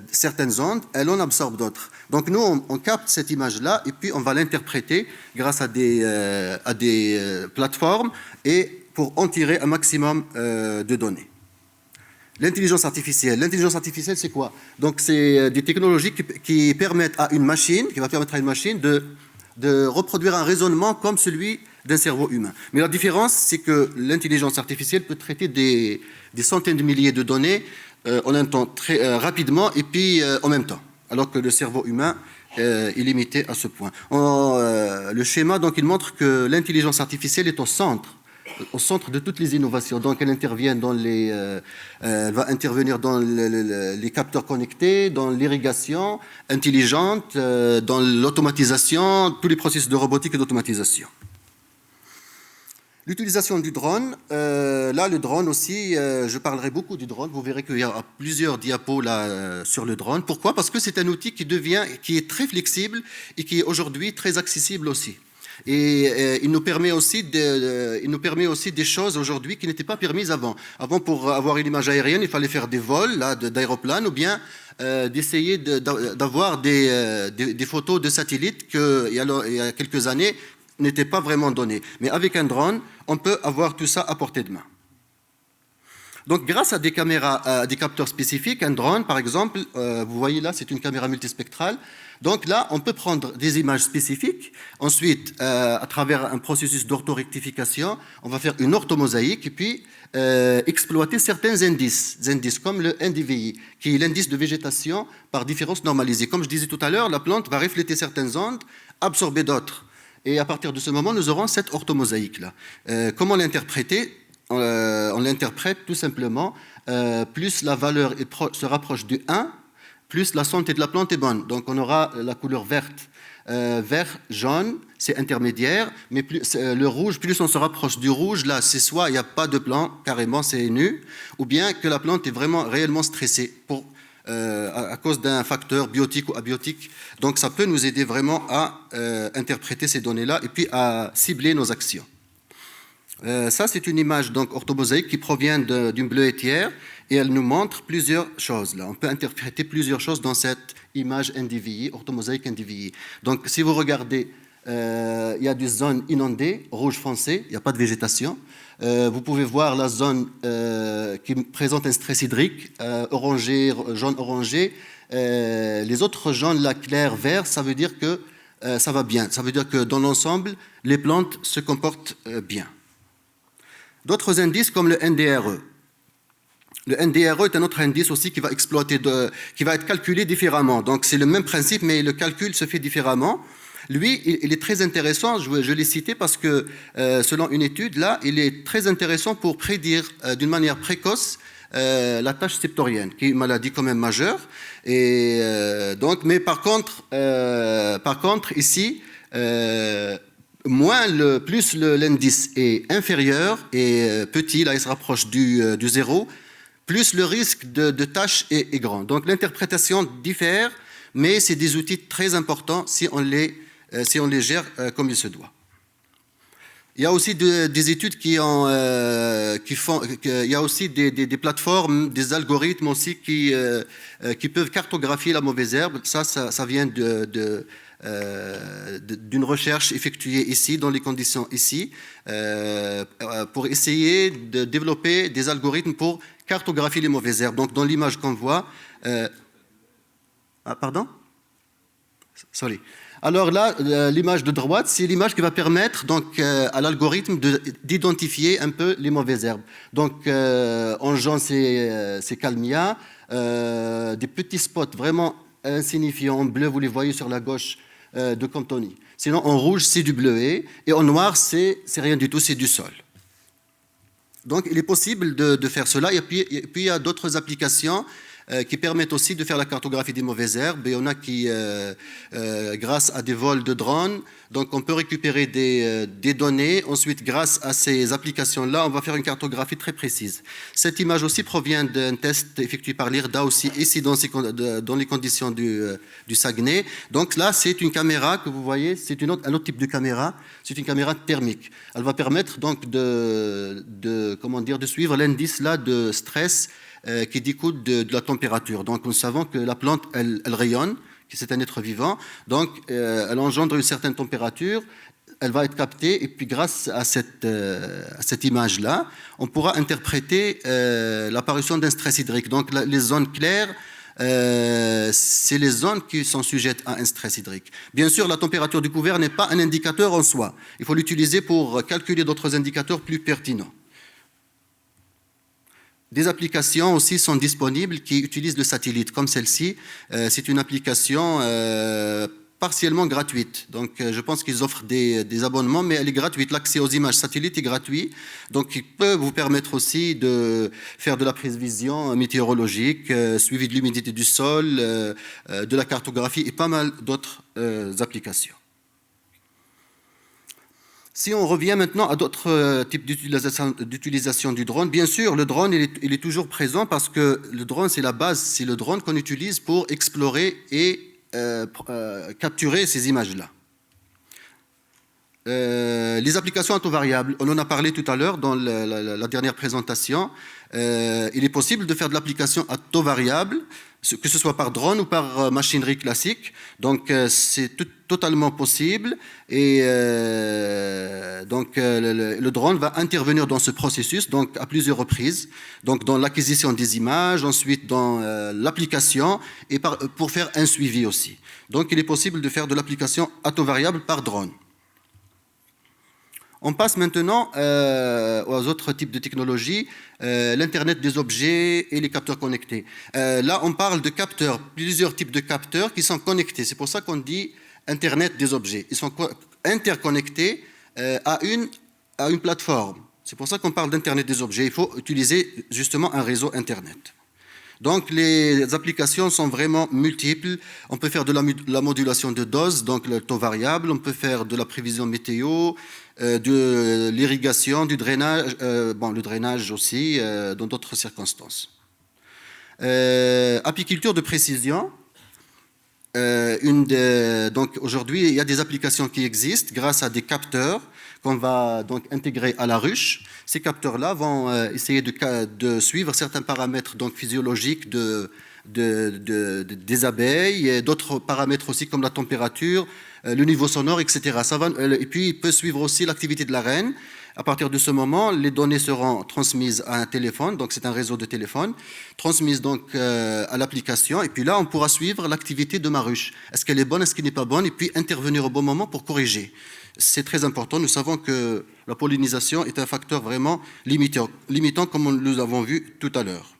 certaines ondes, elle en absorbe d'autres. Donc nous, on capte cette image-là et puis on va l'interpréter grâce à des plateformes et pour en tirer un maximum de données. L'intelligence artificielle. L'intelligence artificielle, c'est quoi? Donc, c'est des technologies qui permettent à une machine, de reproduire un raisonnement comme celui d'un cerveau humain. Mais la différence, c'est que l'intelligence artificielle peut traiter des centaines de milliers de données en un temps très rapidement et puis en même temps, alors que le cerveau humain est limité à ce point. Le schéma, donc, il montre que l'intelligence artificielle est au centre de toutes les innovations. Donc, elle va intervenir dans les capteurs connectés, dans l'irrigation intelligente, dans l'automatisation, tous les processus de robotique et d'automatisation. L'utilisation du drone, là le drone aussi, je parlerai beaucoup du drone, vous verrez qu'il y a plusieurs diapos là sur le drone. Pourquoi? Parce que c'est un outil qui est très flexible et qui est aujourd'hui très accessible aussi. Et il nous permet aussi des choses aujourd'hui qui n'étaient pas permises avant. Avant, pour avoir une image aérienne, il fallait faire des vols d'aéroplanes ou bien d'essayer d'avoir des photos de satellites qui, il y a quelques années, n'étaient pas vraiment données. Mais avec un drone, on peut avoir tout ça à portée de main. Donc, grâce à des caméras, à des capteurs spécifiques, un drone, par exemple, vous voyez là, c'est une caméra multispectrale. Donc là, on peut prendre des images spécifiques. Ensuite, à travers un processus d'orthorectification, on va faire une orthomosaïque et puis exploiter certains indices comme le NDVI, qui est l'indice de végétation par différence normalisée. Comme je disais tout à l'heure, la plante va refléter certaines ondes, absorber d'autres. Et à partir de ce moment, nous aurons cette orthomosaïque-là. Comment l'interpréter? on l'interprète tout simplement, plus la valeur se rapproche du 1, plus la santé de la plante est bonne. Donc on aura la couleur verte, vert, jaune, c'est intermédiaire, mais plus, le rouge, plus on se rapproche du rouge, là c'est soit il n'y a pas de plante, carrément c'est nu, ou bien que la plante est vraiment réellement stressée à cause d'un facteur biotique ou abiotique. Donc ça peut nous aider vraiment à interpréter ces données-là et puis à cibler nos actions. Ça, c'est une image donc orthomosaïque qui provient d'une bleuetière et elle nous montre plusieurs choses. Là, on peut interpréter plusieurs choses dans cette image NDVI, orthomosaïque NDVI. Donc, si vous regardez, il y a des zones inondées, rouge foncé, il n'y a pas de végétation. Vous pouvez voir la zone qui présente un stress hydrique, orangé, jaune-orangé. Les autres jaunes, la clair, vert, ça veut dire que ça va bien. Ça veut dire que dans l'ensemble, les plantes se comportent bien. D'autres indices comme le NDRE. Le NDRE est un autre indice aussi qui va être calculé différemment. Donc c'est le même principe, mais le calcul se fait différemment. Lui, il est très intéressant, je l'ai cité parce que selon une étude, là, il est très intéressant pour prédire d'une manière précoce la tache septorienne, qui est une maladie quand même majeure. Et, mais par contre ici, plus l'indice est inférieur et petit, là il se rapproche du zéro, plus le risque de tâche est grand. Donc l'interprétation diffère, mais c'est des outils très importants si on les gère comme il se doit. Il y a aussi des études il y a aussi des plateformes, des algorithmes aussi qui peuvent cartographier la mauvaise herbe. Ça vient d'une recherche effectuée ici, dans les conditions ici, pour essayer de développer des algorithmes pour cartographier les mauvaises herbes. Donc dans l'image qu'on voit... pardon ? Sorry. Alors là, l'image de droite, c'est l'image qui va permettre donc, à l'algorithme d'identifier un peu les mauvaises herbes. Donc en jaune, c'est Calmia, des petits spots vraiment insignifiants. En bleu, vous les voyez sur la gauche de Cantoni. Sinon, en rouge, c'est du bleuet. Et en noir, c'est rien du tout, c'est du sol. Donc, il est possible de faire cela. Et puis il y a d'autres applications qui permettent aussi de faire la cartographie des mauvaises herbes. Et on a qui, grâce à des vols de drones, donc on peut récupérer des données. Ensuite, grâce à ces applications-là, on va faire une cartographie très précise. Cette image aussi provient d'un test effectué par l'IRDA aussi, ici dans les conditions du Saguenay. Donc là, c'est une caméra que vous voyez, c'est un autre type de caméra. C'est une caméra thermique. Elle va permettre donc de suivre l'indice là de stress qui découle de la température. Donc nous savons que la plante, elle rayonne, que c'est un être vivant, donc elle engendre une certaine température, elle va être captée, et puis grâce à cette image-là, on pourra interpréter l'apparition d'un stress hydrique. Donc les zones claires, c'est les zones qui sont sujettes à un stress hydrique. Bien sûr, la température du couvert n'est pas un indicateur en soi. Il faut l'utiliser pour calculer d'autres indicateurs plus pertinents. Des applications aussi sont disponibles qui utilisent le satellite, comme celle-ci. C'est une application partiellement gratuite. Donc, je pense qu'ils offrent des abonnements, mais elle est gratuite. L'accès aux images satellites est gratuit. Donc, il peut vous permettre aussi de faire de la prévision météorologique, suivi de l'humidité du sol, de la cartographie et pas mal d'autres applications. Si on revient maintenant à d'autres types d'utilisation du drone, bien sûr, le drone, il est toujours présent parce que le drone, c'est la base, c'est le drone qu'on utilise pour explorer et capturer ces images-là. Les applications à taux variable, on en a parlé tout à l'heure dans la dernière présentation. Il est possible de faire de l'application à taux variable, que ce soit par drone ou par machinerie classique. Donc, c'est totalement possible. Et donc, le drone va intervenir dans ce processus donc, à plusieurs reprises. Donc, dans l'acquisition des images, ensuite dans l'application et pour faire un suivi aussi. Donc, il est possible de faire de l'application à taux variable par drone. On passe maintenant aux autres types de technologies, l'Internet des objets et les capteurs connectés. Là, on parle de capteurs, plusieurs types de capteurs qui sont connectés. C'est pour ça qu'on dit Internet des objets. Ils sont interconnectés à une plateforme. C'est pour ça qu'on parle d'Internet des objets. Il faut utiliser justement un réseau Internet. Donc les applications sont vraiment multiples. On peut faire de la modulation de dose, donc le taux variable. On peut faire de la prévision météo, de l'irrigation, du drainage, le drainage aussi, dans d'autres circonstances. Apiculture de précision. Donc aujourd'hui, il y a des applications qui existent grâce à des capteurs qu'on va donc intégrer à la ruche. Ces capteurs-là vont essayer de suivre certains paramètres donc physiologiques des abeilles, et d'autres paramètres aussi comme la température, le niveau sonore, etc. Et puis il peut suivre aussi l'activité de la reine. À partir de ce moment, les données seront transmises à un téléphone, donc c'est un réseau de téléphones, transmises donc à l'application, et puis là on pourra suivre l'activité de ma ruche. Est-ce qu'elle est bonne, est-ce qu'elle n'est pas bonne, et puis intervenir au bon moment pour corriger. C'est très important. Nous savons que la pollinisation est un facteur vraiment limitant comme nous l'avons vu tout à l'heure.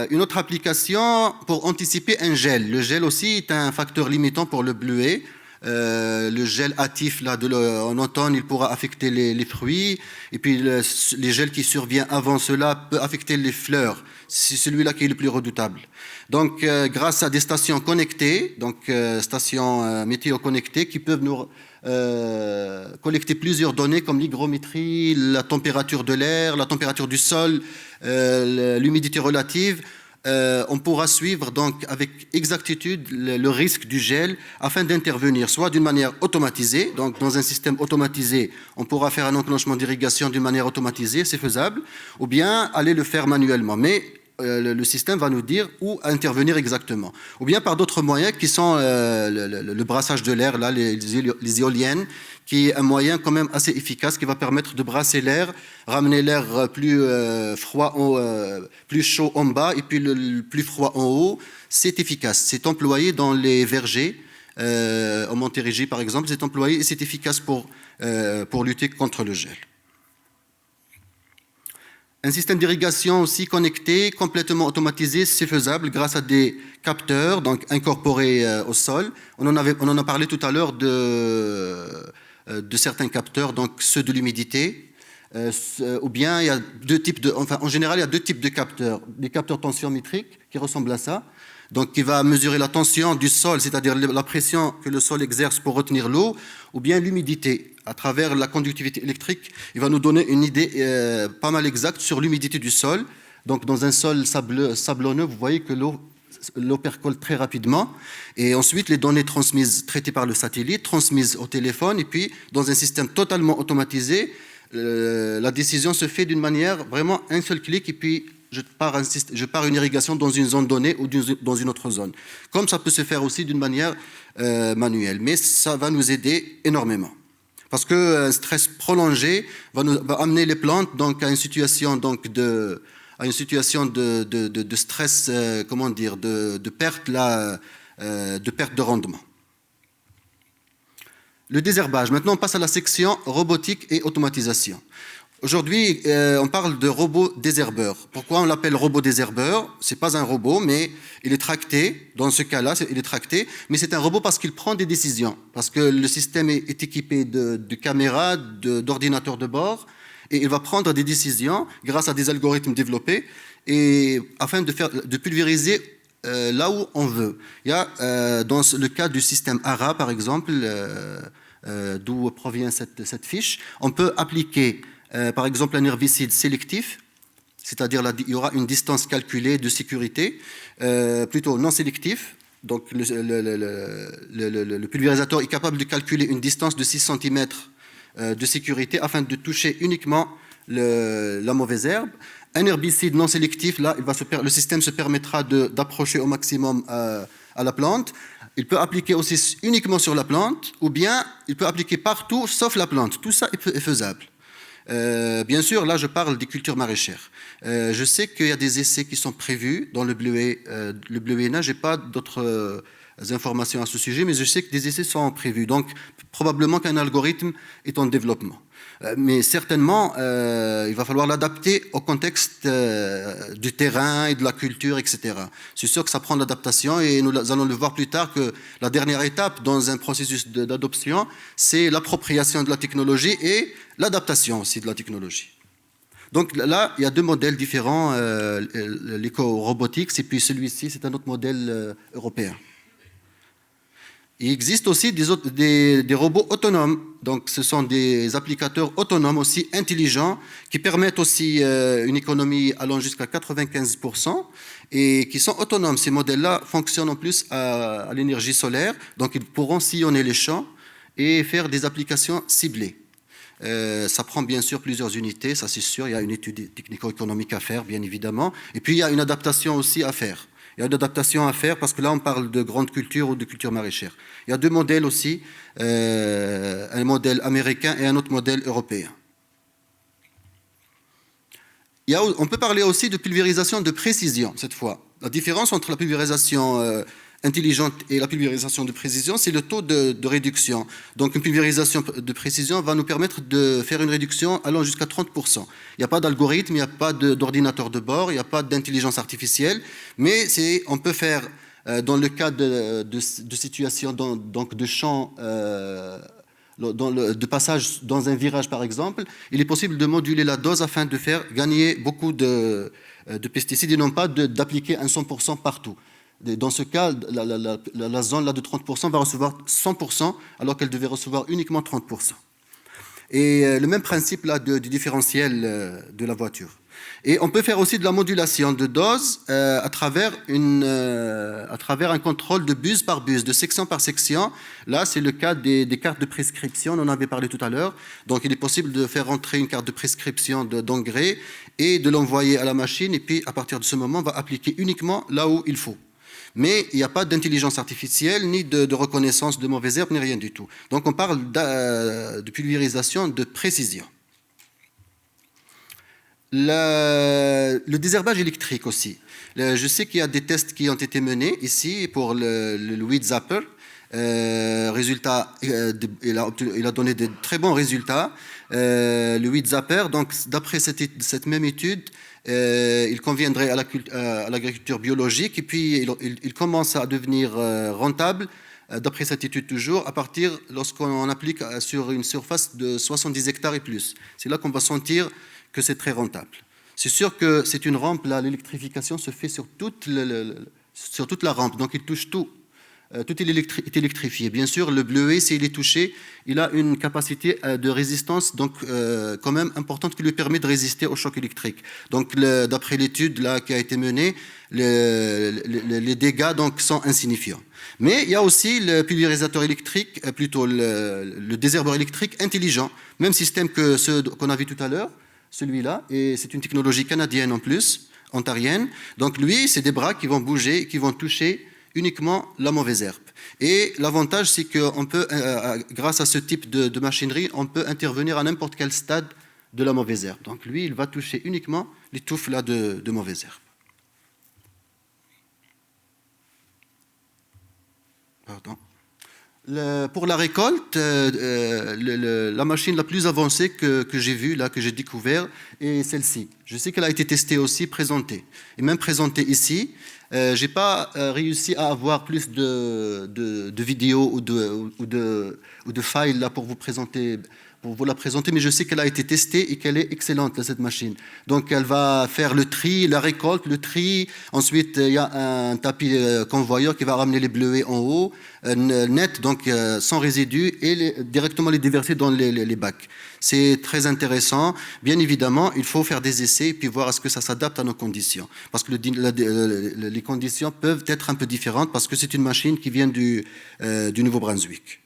Une autre application pour anticiper un gel. Le gel aussi est un facteur limitant pour le bleuet. Le gel hâtif là, en automne, il pourra affecter les fruits. Et puis les gels qui surviennent avant cela peuvent affecter les fleurs. C'est celui-là qui est le plus redoutable. Donc, grâce à des stations connectées, donc stations météo connectées, qui peuvent nous collecter plusieurs données comme l'hygrométrie, la température de l'air, la température du sol, l'humidité relative. On pourra suivre donc avec exactitude le risque du gel afin d'intervenir soit d'une manière automatisée, donc dans un système automatisé, on pourra faire un enclenchement d'irrigation d'une manière automatisée, c'est faisable, ou bien aller le faire manuellement. Mais le système va nous dire où intervenir exactement. Ou bien par d'autres moyens qui sont le brassage de l'air, là, les éoliennes, qui est un moyen quand même assez efficace qui va permettre de brasser l'air, ramener l'air plus plus chaud en bas et puis le plus froid en haut. C'est efficace. C'est employé dans les vergers, en Montérégie par exemple, c'est employé et c'est efficace pour lutter contre le gel. Un système d'irrigation aussi connecté, complètement automatisé, c'est faisable grâce à des capteurs donc incorporés au sol. On en a parlé tout à l'heure de certains capteurs, donc ceux de l'humidité, ou bien il y a en général il y a deux types de capteurs. Des capteurs tensiométriques qui ressemblent à ça, donc qui va mesurer la tension du sol, c'est-à-dire la pression que le sol exerce pour retenir l'eau, ou bien l'humidité. À travers la conductivité électrique, il va nous donner une idée pas mal exacte sur l'humidité du sol. Donc dans un sol sablonneux, vous voyez que l'eau percole très rapidement. Et ensuite, les données transmises, traitées par le satellite, transmises au téléphone. Et puis, dans un système totalement automatisé, la décision se fait d'une manière vraiment un seul clic. Et puis, je pars une irrigation dans une zone donnée ou dans une autre zone. Comme ça peut se faire aussi d'une manière manuelle. Mais ça va nous aider énormément. Parce qu'un stress prolongé va amener les plantes donc, à une situation donc, de stress, de perte de rendement. Le désherbage. Maintenant, on passe à la section robotique et automatisation. Aujourd'hui, on parle de robot désherbeur. Pourquoi on l'appelle robot désherbeur? Ce n'est pas un robot, mais il est tracté. Dans ce cas-là, il est tracté. Mais c'est un robot parce qu'il prend des décisions. Parce que le système est équipé de caméras, d'ordinateurs de bord. Et il va prendre des décisions grâce à des algorithmes développés et afin de pulvériser là où on veut. Il y a, dans le cas du système ARA, par exemple, d'où provient cette fiche, on peut appliquer par exemple un herbicide sélectif, c'est-à-dire il y aura une distance calculée de sécurité, plutôt non sélectif. Donc le pulvérisateur est capable de calculer une distance de 6 cm de sécurité afin de toucher uniquement la mauvaise herbe. Un herbicide non sélectif, là, le système se permettra d'approcher au maximum à la plante. Il peut appliquer aussi uniquement sur la plante, ou bien il peut appliquer partout sauf la plante. Tout ça est faisable. Bien sûr, là, je parle des cultures maraîchères. Je sais qu'il y a des essais qui sont prévus dans le bleuet nain. Je n'ai pas d'autres informations à ce sujet, mais je sais que des essais sont prévus. Donc, probablement qu'un algorithme est en développement. Mais certainement, il va falloir l'adapter au contexte du terrain et de la culture, etc. C'est sûr que ça prend l'adaptation et nous allons le voir plus tard que la dernière étape dans un processus d'adoption, c'est l'appropriation de la technologie et l'adaptation aussi de la technologie. Donc là, il y a deux modèles différents, l'éco-robotics et puis celui-ci, c'est un autre modèle européen. Il existe aussi des robots autonomes. Donc, ce sont des applicateurs autonomes aussi intelligents qui permettent aussi une économie allant jusqu'à 95% et qui sont autonomes. Ces modèles-là fonctionnent en plus à l'énergie solaire. Donc, ils pourront sillonner les champs et faire des applications ciblées. Ça prend bien sûr plusieurs unités, ça c'est sûr. Il y a une étude technico-économique à faire, bien évidemment. Et puis, il y a une adaptation aussi à faire. Il y a une adaptation à faire parce que là, on parle de grande culture ou de culture maraîchère. Il y a deux modèles aussi, un modèle américain et un autre modèle européen. On peut parler aussi de pulvérisation de précision, cette fois. La différence entre la pulvérisation intelligente et la pulvérisation de précision, c'est le taux de réduction. Donc, une pulvérisation de précision va nous permettre de faire une réduction allant jusqu'à 30%. Il n'y a pas d'algorithme, il n'y a pas d'ordinateur de bord, il n'y a pas d'intelligence artificielle, mais on peut faire, dans le cas de situations donc de champs, de passage dans un virage par exemple, il est possible de moduler la dose afin de faire gagner beaucoup de pesticides et non pas d'appliquer un 100% partout. Dans ce cas, la zone là de 30% va recevoir 100% alors qu'elle devait recevoir uniquement 30%. Et le même principe là du différentiel de la voiture. Et on peut faire aussi de la modulation de dose à travers un contrôle de buse par buse, de section par section. Là, c'est le cas des cartes de prescription, on en avait parlé tout à l'heure. Donc, il est possible de faire rentrer une carte de prescription d'engrais et de l'envoyer à la machine. Et puis, à partir de ce moment, on va appliquer uniquement là où il faut. Mais il n'y a pas d'intelligence artificielle, ni de reconnaissance de mauvaises herbes, ni rien du tout. Donc on parle de pulvérisation de précision. Le désherbage électrique aussi. Je sais qu'il y a des tests qui ont été menés ici pour le Weed Zapper. Résultat, il a donné de très bons résultats. Le Weed Zapper, donc d'après cette même étude, il conviendrait à l'agriculture biologique et puis il commence à devenir rentable, d'après cette étude toujours, à partir lorsqu'on applique sur une surface de 70 hectares et plus. C'est là qu'on va sentir que c'est très rentable. C'est sûr que c'est une rampe, là, l'électrification se fait sur toute la rampe, donc il touche tout. Tout est électrifié. Bien sûr, le bleuet, s'il est touché, il a une capacité de résistance donc, quand même importante qui lui permet de résister au choc électrique. Donc, d'après l'étude là, qui a été menée, les dégâts donc, sont insignifiants. Mais il y a aussi le pulvérisateur électrique, plutôt le désherbeur électrique intelligent, même système que ceux qu'on a vu tout à l'heure, celui-là, et c'est une technologie canadienne en plus, ontarienne. Donc, lui, c'est des bras qui vont bouger, qui vont toucher uniquement la mauvaise herbe. Et l'avantage, c'est qu'on peut, grâce à ce type de machinerie, on peut intervenir à n'importe quel stade de la mauvaise herbe. Donc lui, il va toucher uniquement les touffes là de mauvaise herbe. Pardon. Pour la récolte, la machine la plus avancée que j'ai vue, là, que j'ai découvert, est celle-ci. Je sais qu'elle a été testée aussi, présentée. Et même présentée ici. Je n'ai pas réussi à avoir plus de vidéos ou de files là, pour vous la présenter, mais je sais qu'elle a été testée et qu'elle est excellente, là, cette machine. Donc, elle va faire le tri, la récolte, le tri. Ensuite, il y a un tapis convoyeur qui va ramener les bleuets en haut, net, donc sans résidus, et directement les déverser dans les bacs. C'est très intéressant. Bien évidemment, il faut faire des essais et puis voir est-ce que ça s'adapte à nos conditions. Parce que les conditions peuvent être un peu différentes parce que c'est une machine qui vient du Nouveau-Brunswick.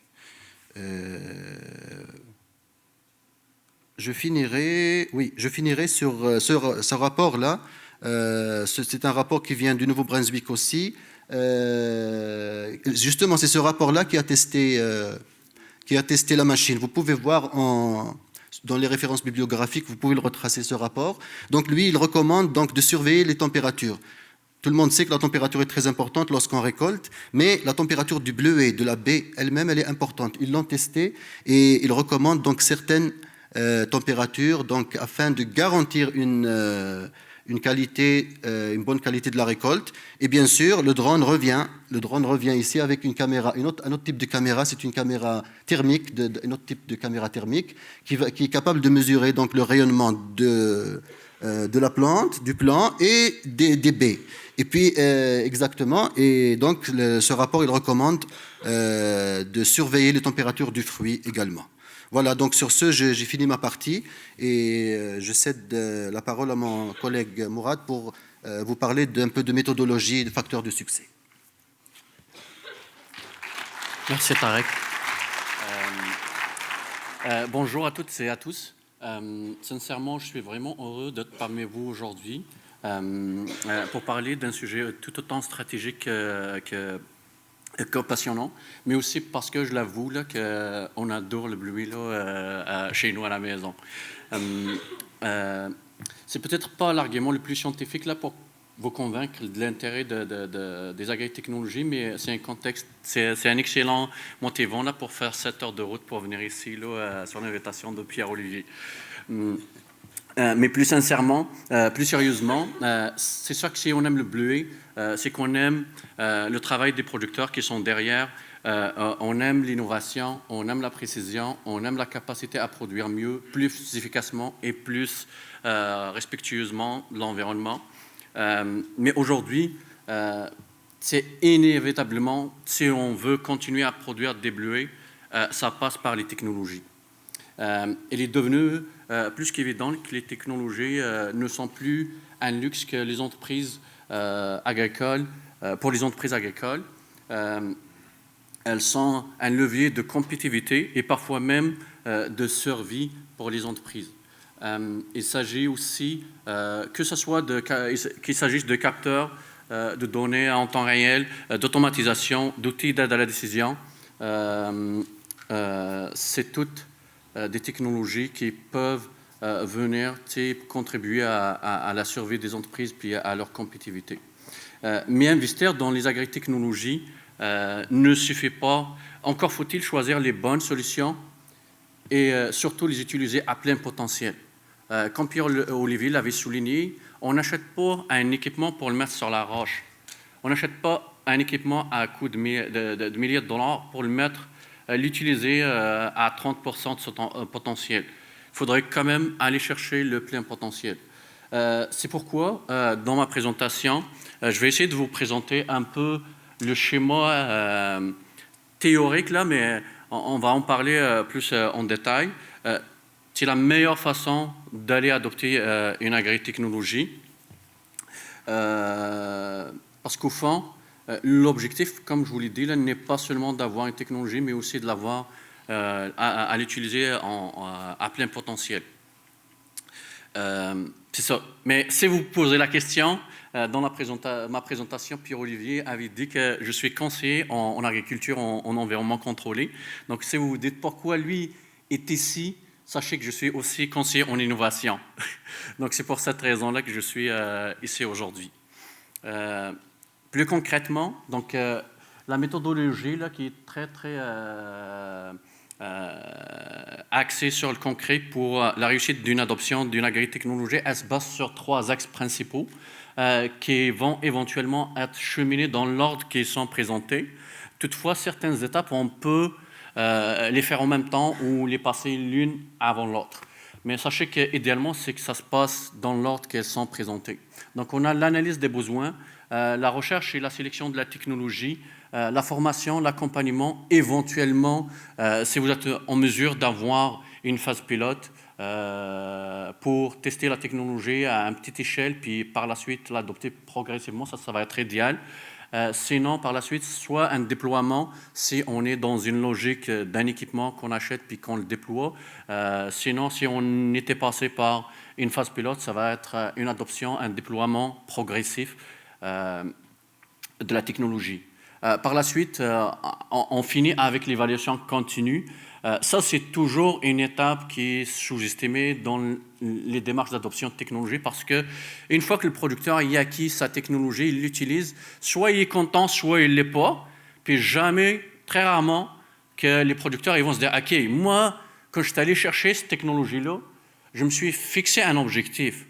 Je finirai sur ce rapport-là. C'est un rapport qui vient du Nouveau-Brunswick aussi. Justement, c'est ce rapport-là qui a testé la machine. Vous pouvez voir dans les références bibliographiques, vous pouvez le retracer, ce rapport. Donc lui, il recommande donc de surveiller les températures. Tout le monde sait que la température est très importante lorsqu'on récolte, mais la température du bleuet, de la baie elle-même, elle est importante. Ils l'ont testé et ils recommandent donc certaines températures donc, afin de garantir une qualité, une bonne qualité de la récolte. Et bien sûr, le drone revient ici avec une caméra, un autre type de caméra, c'est une caméra thermique, un autre type de caméra thermique qui est capable de mesurer donc, le rayonnement de la plante, du plant et des baies. Et puis, exactement, et donc ce rapport, il recommande de surveiller les températures du fruit également. Voilà, donc sur ce, j'ai fini ma partie et je cède la parole à mon collègue Mourad pour vous parler d'un peu de méthodologie et de facteurs de succès. Merci Tarek. Bonjour à toutes et à tous. Sincèrement, je suis vraiment heureux d'être parmi vous aujourd'hui pour parler d'un sujet tout autant stratégique que passionnant, mais aussi parce que je l'avoue qu'on adore le bleuet chez nous à la maison. C'est peut-être pas l'argument le plus scientifique là pour vous convaincre de l'intérêt des agritechnologies, mais c'est un contexte, c'est un excellent motivant là pour faire 7 heures de route pour venir ici sur l'invitation de Pierre-Olivier. Mais plus sincèrement, plus sérieusement, c'est ça que si on aime le bleuet, c'est qu'on aime le travail des producteurs qui sont derrière. On aime l'innovation, on aime la précision, on aime la capacité à produire mieux, plus efficacement et plus respectueusement de l'environnement. Mais aujourd'hui, c'est inévitablement, si on veut continuer à produire des bleuets, ça passe par les technologies. Il est devenu plus qu'évident que les technologies ne sont plus un luxe que les entreprises agricoles, pour les entreprises agricoles. Elles sont un levier de compétitivité et parfois même de survie pour les entreprises. Il s'agit aussi, qu'il s'agisse de capteurs, de données en temps réel, d'automatisation, d'outils d'aide à la décision. C'est toutes des technologies qui peuvent venir contribuer à la survie des entreprises puis à leur compétitivité. Mais investir dans les agritechnologies ne suffit pas. Encore faut-il choisir les bonnes solutions et surtout les utiliser à plein potentiel. Comme Pierre-Olivier l'avait souligné, on n'achète pas un équipement pour le mettre sur la roche. On n'achète pas un équipement à coût de milliers de dollars pour l'utiliser à 30% de son potentiel. Il faudrait quand même aller chercher le plein potentiel. C'est pourquoi, dans ma présentation, je vais essayer de vous présenter un peu le schéma théorique, là, mais on va en parler plus en détail. C'est la meilleure façon d'aller adopter une agritechnologie. Parce qu'au fond, l'objectif, comme je vous l'ai dit, n'est pas seulement d'avoir une technologie, mais aussi de l'avoir à l'utiliser à plein potentiel. C'est ça. Mais si vous posez la question, dans ma présentation, Pierre-Olivier avait dit que je suis conseiller en agriculture en environnement contrôlé. Donc, si vous vous dites pourquoi lui est ici, sachez que je suis aussi conseiller en innovation. Donc, c'est pour cette raison-là que je suis ici aujourd'hui. Plus concrètement, donc, la méthodologie là, qui est très, très axée sur le concret pour la réussite d'une adoption d'une agritechnologie, elle se base sur 3 axes principaux qui vont éventuellement être cheminés dans l'ordre qui sont présentés. Toutefois, certaines étapes, on peut les faire en même temps ou les passer l'une avant l'autre. Mais sachez qu'idéalement, c'est que ça se passe dans l'ordre qu'elles sont présentées. Donc, on a l'analyse des besoins, la recherche et la sélection de la technologie, la formation, l'accompagnement, éventuellement, si vous êtes en mesure d'avoir une phase pilote pour tester la technologie à une petite échelle, puis par la suite l'adopter progressivement, ça va être idéal. Sinon, par la suite, soit un déploiement, si on est dans une logique d'un équipement qu'on achète puis qu'on le déploie. Sinon, si on était passé par une phase pilote, ça va être une adoption, un déploiement progressif de la technologie. Par la suite, on finit avec l'évaluation continue. Ça, c'est toujours une étape qui est sous-estimée dans les démarches d'adoption de technologie parce qu'une fois que le producteur a acquis sa technologie, il l'utilise, soit il est content, soit il ne l'est pas. Puis jamais, très rarement, que les producteurs ils vont se dire « OK, moi, quand je suis allé chercher cette technologie-là, je me suis fixé un objectif.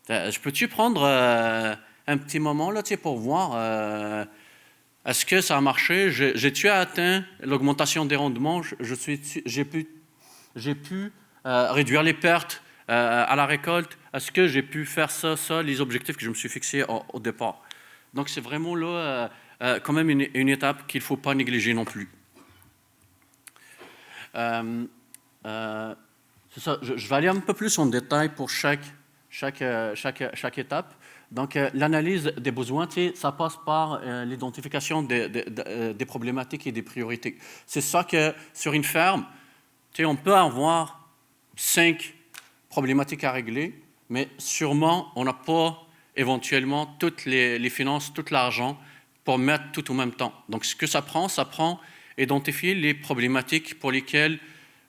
Je peux-tu prendre un petit moment là, pour voir est-ce que ça a marché? J'ai-tu atteint l'augmentation des rendements? J'ai pu réduire les pertes à la récolte? Est-ce que j'ai pu faire ça, les objectifs que je me suis fixés au départ? Donc, c'est vraiment là quand même une étape qu'il ne faut pas négliger non plus. C'est ça, je vais aller un peu plus en détail pour chaque étape. Donc, l'analyse des besoins, ça passe par l'identification des problématiques et des priorités. C'est ça que sur une ferme, on peut avoir 5 problématiques à régler, mais sûrement, on n'a pas éventuellement toutes les finances, tout l'argent pour mettre tout au même temps. Donc, ce que ça prend identifier les problématiques pour lesquelles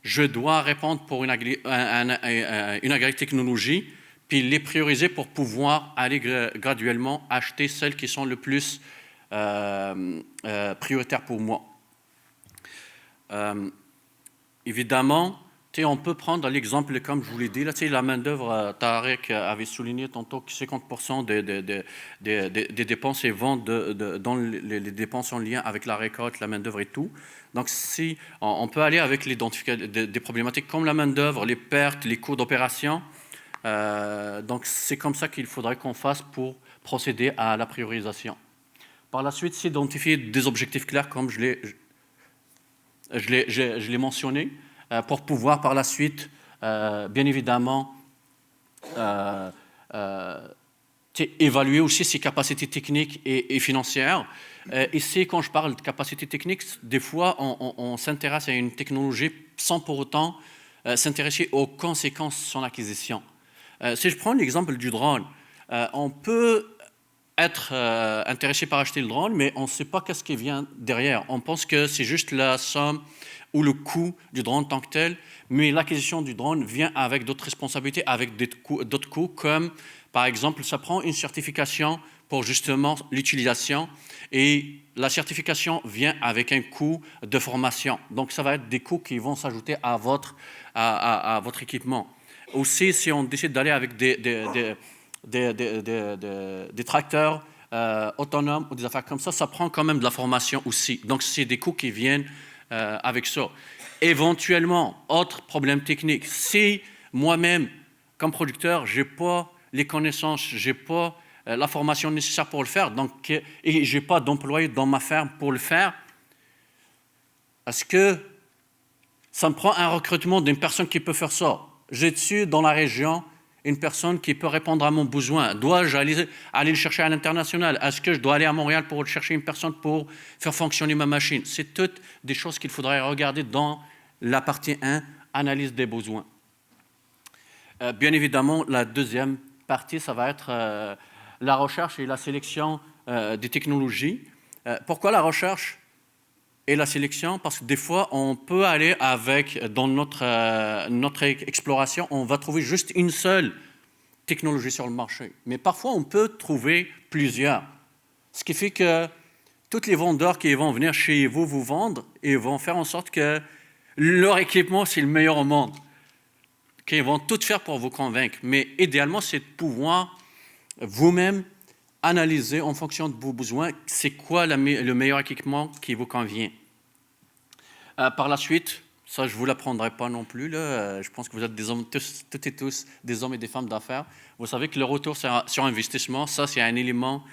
je dois répondre pour une agritechnologie, puis les prioriser pour pouvoir aller graduellement acheter celles qui sont le plus prioritaires pour moi. Évidemment, on peut prendre l'exemple, comme je vous l'ai dit, là, la main-d'œuvre, Tarek avait souligné tantôt que 50% des dépenses vont dans les dépenses en lien avec la récolte, la main-d'œuvre et tout. Donc, si on peut aller avec l'identification des problématiques comme la main-d'œuvre, les pertes, les coûts d'opération. Donc, c'est comme ça qu'il faudrait qu'on fasse pour procéder à la priorisation. Par la suite, c'est d'identifier des objectifs clairs, comme je l'ai mentionné, pour pouvoir par la suite, bien évidemment, évaluer aussi ses capacités techniques et financières. Ici, quand je parle de capacités techniques, des fois, on s'intéresse à une technologie sans pour autant s'intéresser aux conséquences de son acquisition. Si je prends l'exemple du drone, on peut être intéressé par acheter le drone, mais on ne sait pas qu'est-ce qui vient derrière. On pense que c'est juste la somme ou le coût du drone en tant que tel, mais l'acquisition du drone vient avec d'autres responsabilités, avec d'autres coûts, comme par exemple, ça prend une certification pour justement l'utilisation, et la certification vient avec un coût de formation. Donc, ça va être des coûts qui vont s'ajouter à votre équipement. Aussi, si on décide d'aller avec des tracteurs autonomes ou des affaires comme ça prend quand même de la formation aussi. Donc, c'est des coûts qui viennent avec ça. Éventuellement, autre problème technique, si moi-même, comme producteur, je n'ai pas les connaissances, je n'ai pas la formation nécessaire pour le faire, donc, et je n'ai pas d'employé dans ma ferme pour le faire, est-ce que ça me prend un recrutement d'une personne qui peut faire ça? J'ai-tu dans la région une personne qui peut répondre à mon besoin? Dois-je aller le chercher à l'international? Est-ce que je dois aller à Montréal pour chercher une personne pour faire fonctionner ma machine? C'est toutes des choses qu'il faudrait regarder dans la partie 1, analyse des besoins. Bien évidemment, la deuxième partie, ça va être la recherche et la sélection des technologies. Pourquoi la recherche et la sélection? Parce que des fois, on peut aller avec, dans notre exploration, on va trouver juste une seule technologie sur le marché. Mais parfois, on peut trouver plusieurs. Ce qui fait que tous les vendeurs qui vont venir chez vous vendre, ils vont faire en sorte que leur équipement, c'est le meilleur au monde. Qu'ils vont tout faire pour vous convaincre. Mais idéalement, c'est de pouvoir vous-même analyser en fonction de vos besoins, c'est quoi le meilleur équipement qui vous convient. Par la suite, ça je ne vous l'apprendrai pas non plus, là. Je pense que vous êtes des hommes, toutes et tous, des hommes et des femmes d'affaires. Vous savez que le retour sur investissement, ça c'est un élément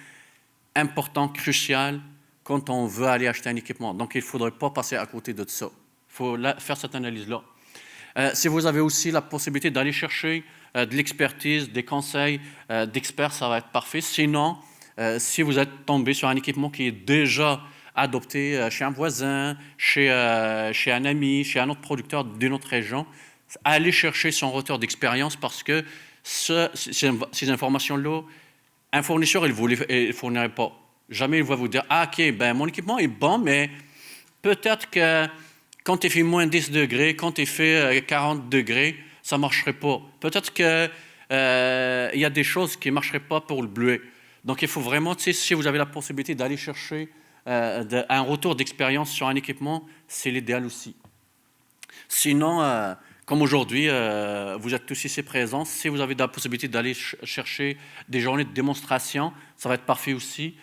important, crucial, quand on veut aller acheter un équipement. Donc il ne faudrait pas passer à côté de ça. Il faut faire cette analyse-là. Si vous avez aussi la possibilité d'aller chercher de l'expertise, des conseils d'experts, ça va être parfait. Sinon, si vous êtes tombé sur un équipement qui est déjà adopté chez un voisin, chez un ami, chez un autre producteur d'une autre région, allez chercher son retour d'expérience parce que ces informations-là, un fournisseur, il ne vous les fournirait pas. Jamais il va vous dire, ah, OK, ben, mon équipement est bon, mais peut-être que quand il fait moins 10 degrés, quand il fait 40 degrés, ça ne marcherait pas. Peut-être qu'il y a des choses qui ne marcheraient pas pour le bleuet. Donc, il faut vraiment, si vous avez la possibilité d'aller chercher un retour d'expérience sur un équipement, c'est l'idéal aussi. Sinon, comme aujourd'hui, vous êtes tous ici présents, si vous avez la possibilité d'aller chercher des journées de démonstration, ça va être parfait aussi.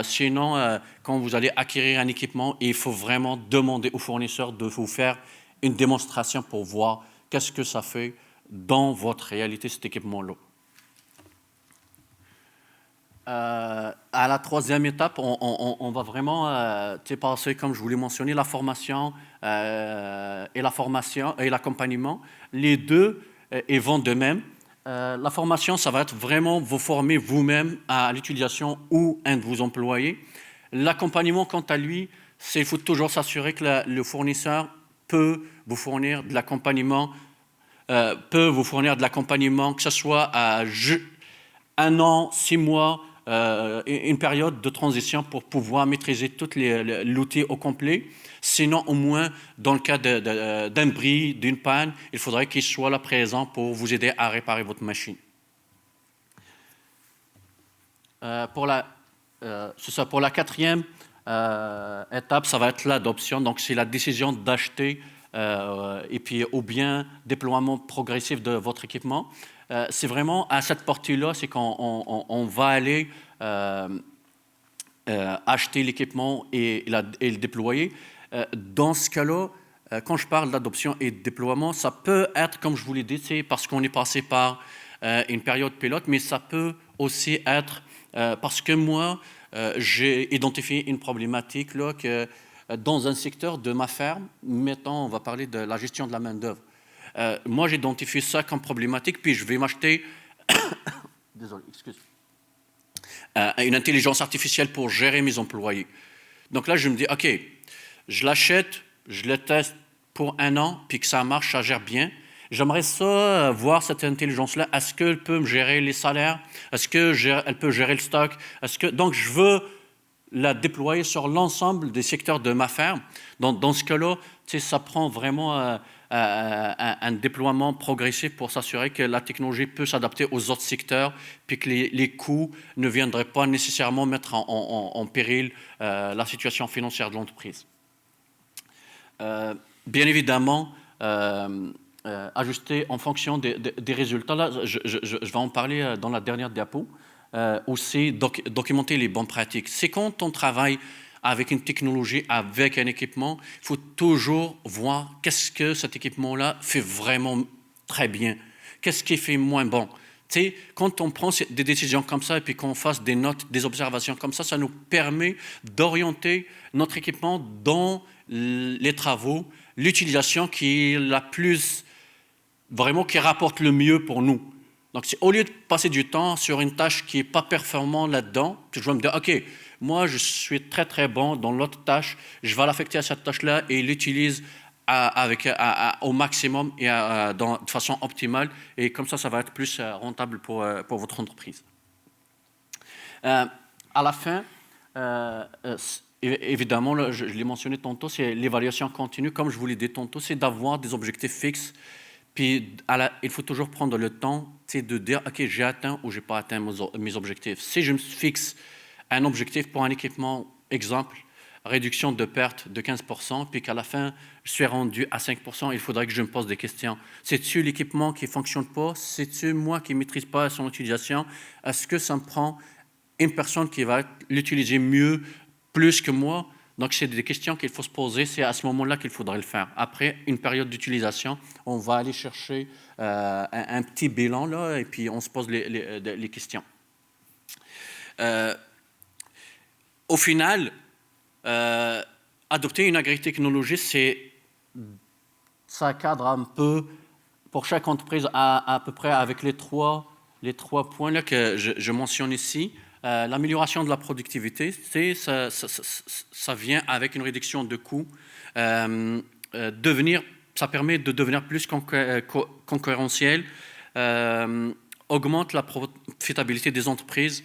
Sinon, quand vous allez acquérir un équipement, il faut vraiment demander au fournisseur de vous faire une démonstration pour voir qu'est-ce que ça fait dans votre réalité, cet équipement-là. À la troisième étape, on va vraiment passer, comme je vous l'ai mentionné, la formation et l'accompagnement. Les deux ils vont de même. La formation, ça va être vraiment vous former vous-même à l'utilisation ou un de vos employés. L'accompagnement, quant à lui, il faut toujours s'assurer que le fournisseur peut vous fournir de l'accompagnement, que ce soit à 1 an, 6 mois, une période de transition pour pouvoir maîtriser tout l'outil au complet. Sinon, au moins, dans le cas d'un bris, d'une panne, il faudrait qu'il soit là présent pour vous aider à réparer votre machine. Pour la quatrième étape, ça va être l'adoption. Donc, c'est la décision d'acheter et puis ou bien déploiement progressif de votre équipement. C'est vraiment à cette partie-là, c'est qu'on va aller acheter l'équipement et le déployer. Dans ce cas-là, quand je parle d'adoption et de déploiement, ça peut être, comme je vous l'ai dit, c'est parce qu'on est passé par une période pilote, mais ça peut aussi être parce que moi, j'ai identifié une problématique là, que dans un secteur de ma ferme, mettons, on va parler de la gestion de la main-d'œuvre. Moi, j'ai identifié ça comme problématique, puis je vais m'acheter une intelligence artificielle pour gérer mes employés. Donc là, je me dis, OK, je l'achète, je le teste pour 1 an, puis que ça marche, ça gère bien. J'aimerais ça, voir cette intelligence-là. Est-ce qu'elle peut me gérer les salaires? Est-ce qu'elle peut gérer le stock? Donc, je veux la déployer sur l'ensemble des secteurs de ma ferme. Dans ce cas-là, ça prend vraiment un déploiement progressif pour s'assurer que la technologie peut s'adapter aux autres secteurs, puis que les coûts ne viendraient pas nécessairement mettre en péril la situation financière de l'entreprise. Bien évidemment, ajuster en fonction des résultats. Là, je vais en parler dans la dernière diapo. Aussi, documenter les bonnes pratiques. C'est quand on travaille avec une technologie, avec un équipement, il faut toujours voir qu'est-ce que cet équipement-là fait vraiment très bien, qu'est-ce qui fait moins bon. Tu sais, quand on prend des décisions comme ça et puis qu'on fasse des notes, des observations comme ça nous permet d'orienter notre équipement dans les travaux, l'utilisation qui est la plus, vraiment qui rapporte le mieux pour nous. Donc, au lieu de passer du temps sur une tâche qui n'est pas performante là-dedans, je vais me dire, OK, moi, je suis très, très bon dans l'autre tâche, je vais l'affecter à cette tâche-là et l'utilise au maximum et de façon optimale. Et comme ça va être plus rentable pour votre entreprise. À la fin, évidemment, là, je l'ai mentionné tantôt, c'est l'évaluation continue. Comme je vous l'ai dit tantôt, c'est d'avoir des objectifs fixes. Puis, il faut toujours prendre le temps de dire, OK, j'ai atteint ou je n'ai pas atteint mes objectifs. Si je me fixe un objectif pour un équipement, exemple, réduction de perte de 15%, puis qu'à la fin, je suis rendu à 5%, il faudrait que je me pose des questions. C'est-tu l'équipement qui ne fonctionne pas? C'est-tu moi qui ne maîtrise pas son utilisation? Est-ce que ça me prend une personne qui va l'utiliser mieux, plus que moi? Donc, c'est des questions qu'il faut se poser. C'est à ce moment-là qu'il faudrait le faire. Après une période d'utilisation, on va aller chercher un petit bilan, là, et puis on se pose les questions. Au final, adopter une agritechnologie, ça cadre un peu pour chaque entreprise à peu près avec les trois points là que je mentionne ici. L'amélioration de la productivité, ça vient avec une réduction de coûts. Ça permet de devenir plus concurrentiel, augmente la profitabilité des entreprises,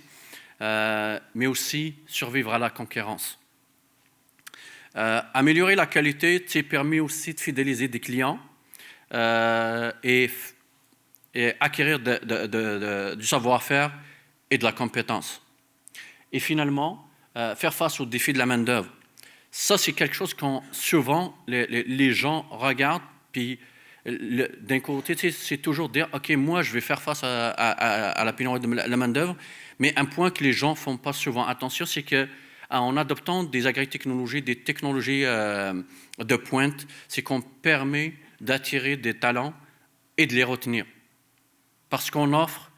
mais aussi survivre à la concurrence. Améliorer la qualité permet aussi de fidéliser des clients et acquérir du savoir-faire et de la compétence. Et finalement, faire face aux défis de la main-d'œuvre. Ça, c'est quelque chose que souvent les gens regardent, puis d'un côté, c'est toujours dire, OK, moi, je vais faire face à la pénurie de la main-d'œuvre, mais un point que les gens ne font pas souvent attention, c'est qu'en adoptant des agritechnologies, des technologies de pointe, c'est qu'on permet d'attirer des talents et de les retenir. Parce qu'on offre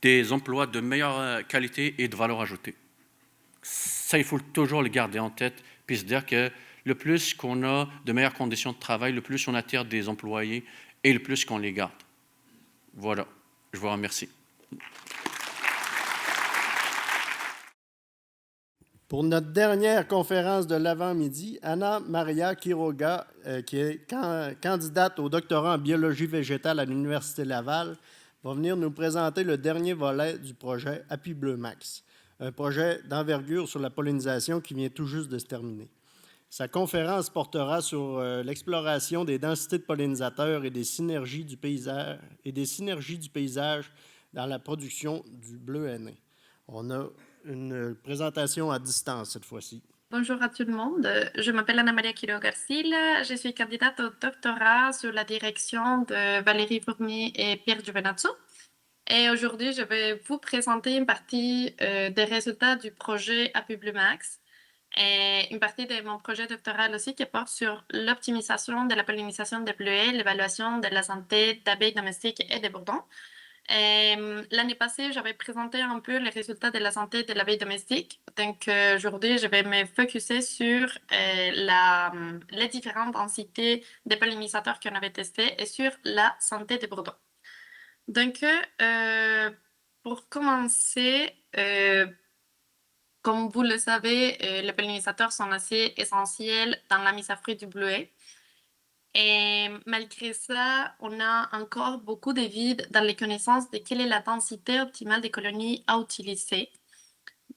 des emplois de meilleure qualité et de valeur ajoutée. Ça, il faut toujours le garder en tête, puis se dire que le plus qu'on a de meilleures conditions de travail, le plus on attire des employés et le plus qu'on les garde. Voilà, je vous remercie. Pour notre dernière conférence de l'avant-midi, Anna Maria Quiroga, qui est candidate au doctorat en biologie végétale à l'Université Laval, va venir nous présenter le dernier volet du projet Appui Bleu Max, un projet d'envergure sur la pollinisation qui vient tout juste de se terminer. Sa conférence portera sur l'exploration des densités de pollinisateurs et des synergies du paysage dans la production du bleu aîné. On a une présentation à distance cette fois-ci. Bonjour à tout le monde, je m'appelle Anna Maria Quiroga-Arcil, je suis candidate au doctorat sur la direction de Valérie Fournier et Pierre Giovenazzo. Et aujourd'hui, je vais vous présenter une partie des résultats du projet Appui Bleu Max et une partie de mon projet doctoral aussi qui porte sur l'optimisation de la pollinisation des bleuets, l'évaluation de la santé d'abeilles domestiques et des bourdons. L'année passée, j'avais présenté un peu les résultats de la santé de l'abeille domestique. Donc, aujourd'hui, je vais me focuser sur les différentes densités des pollinisateurs qu'on avait testés et sur la santé des bourdons. Donc, pour commencer, comme vous le savez, les pollinisateurs sont assez essentiels dans la mise à fruit du bleuet. Et malgré ça, on a encore beaucoup de vides dans les connaissances de quelle est la densité optimale des colonies à utiliser.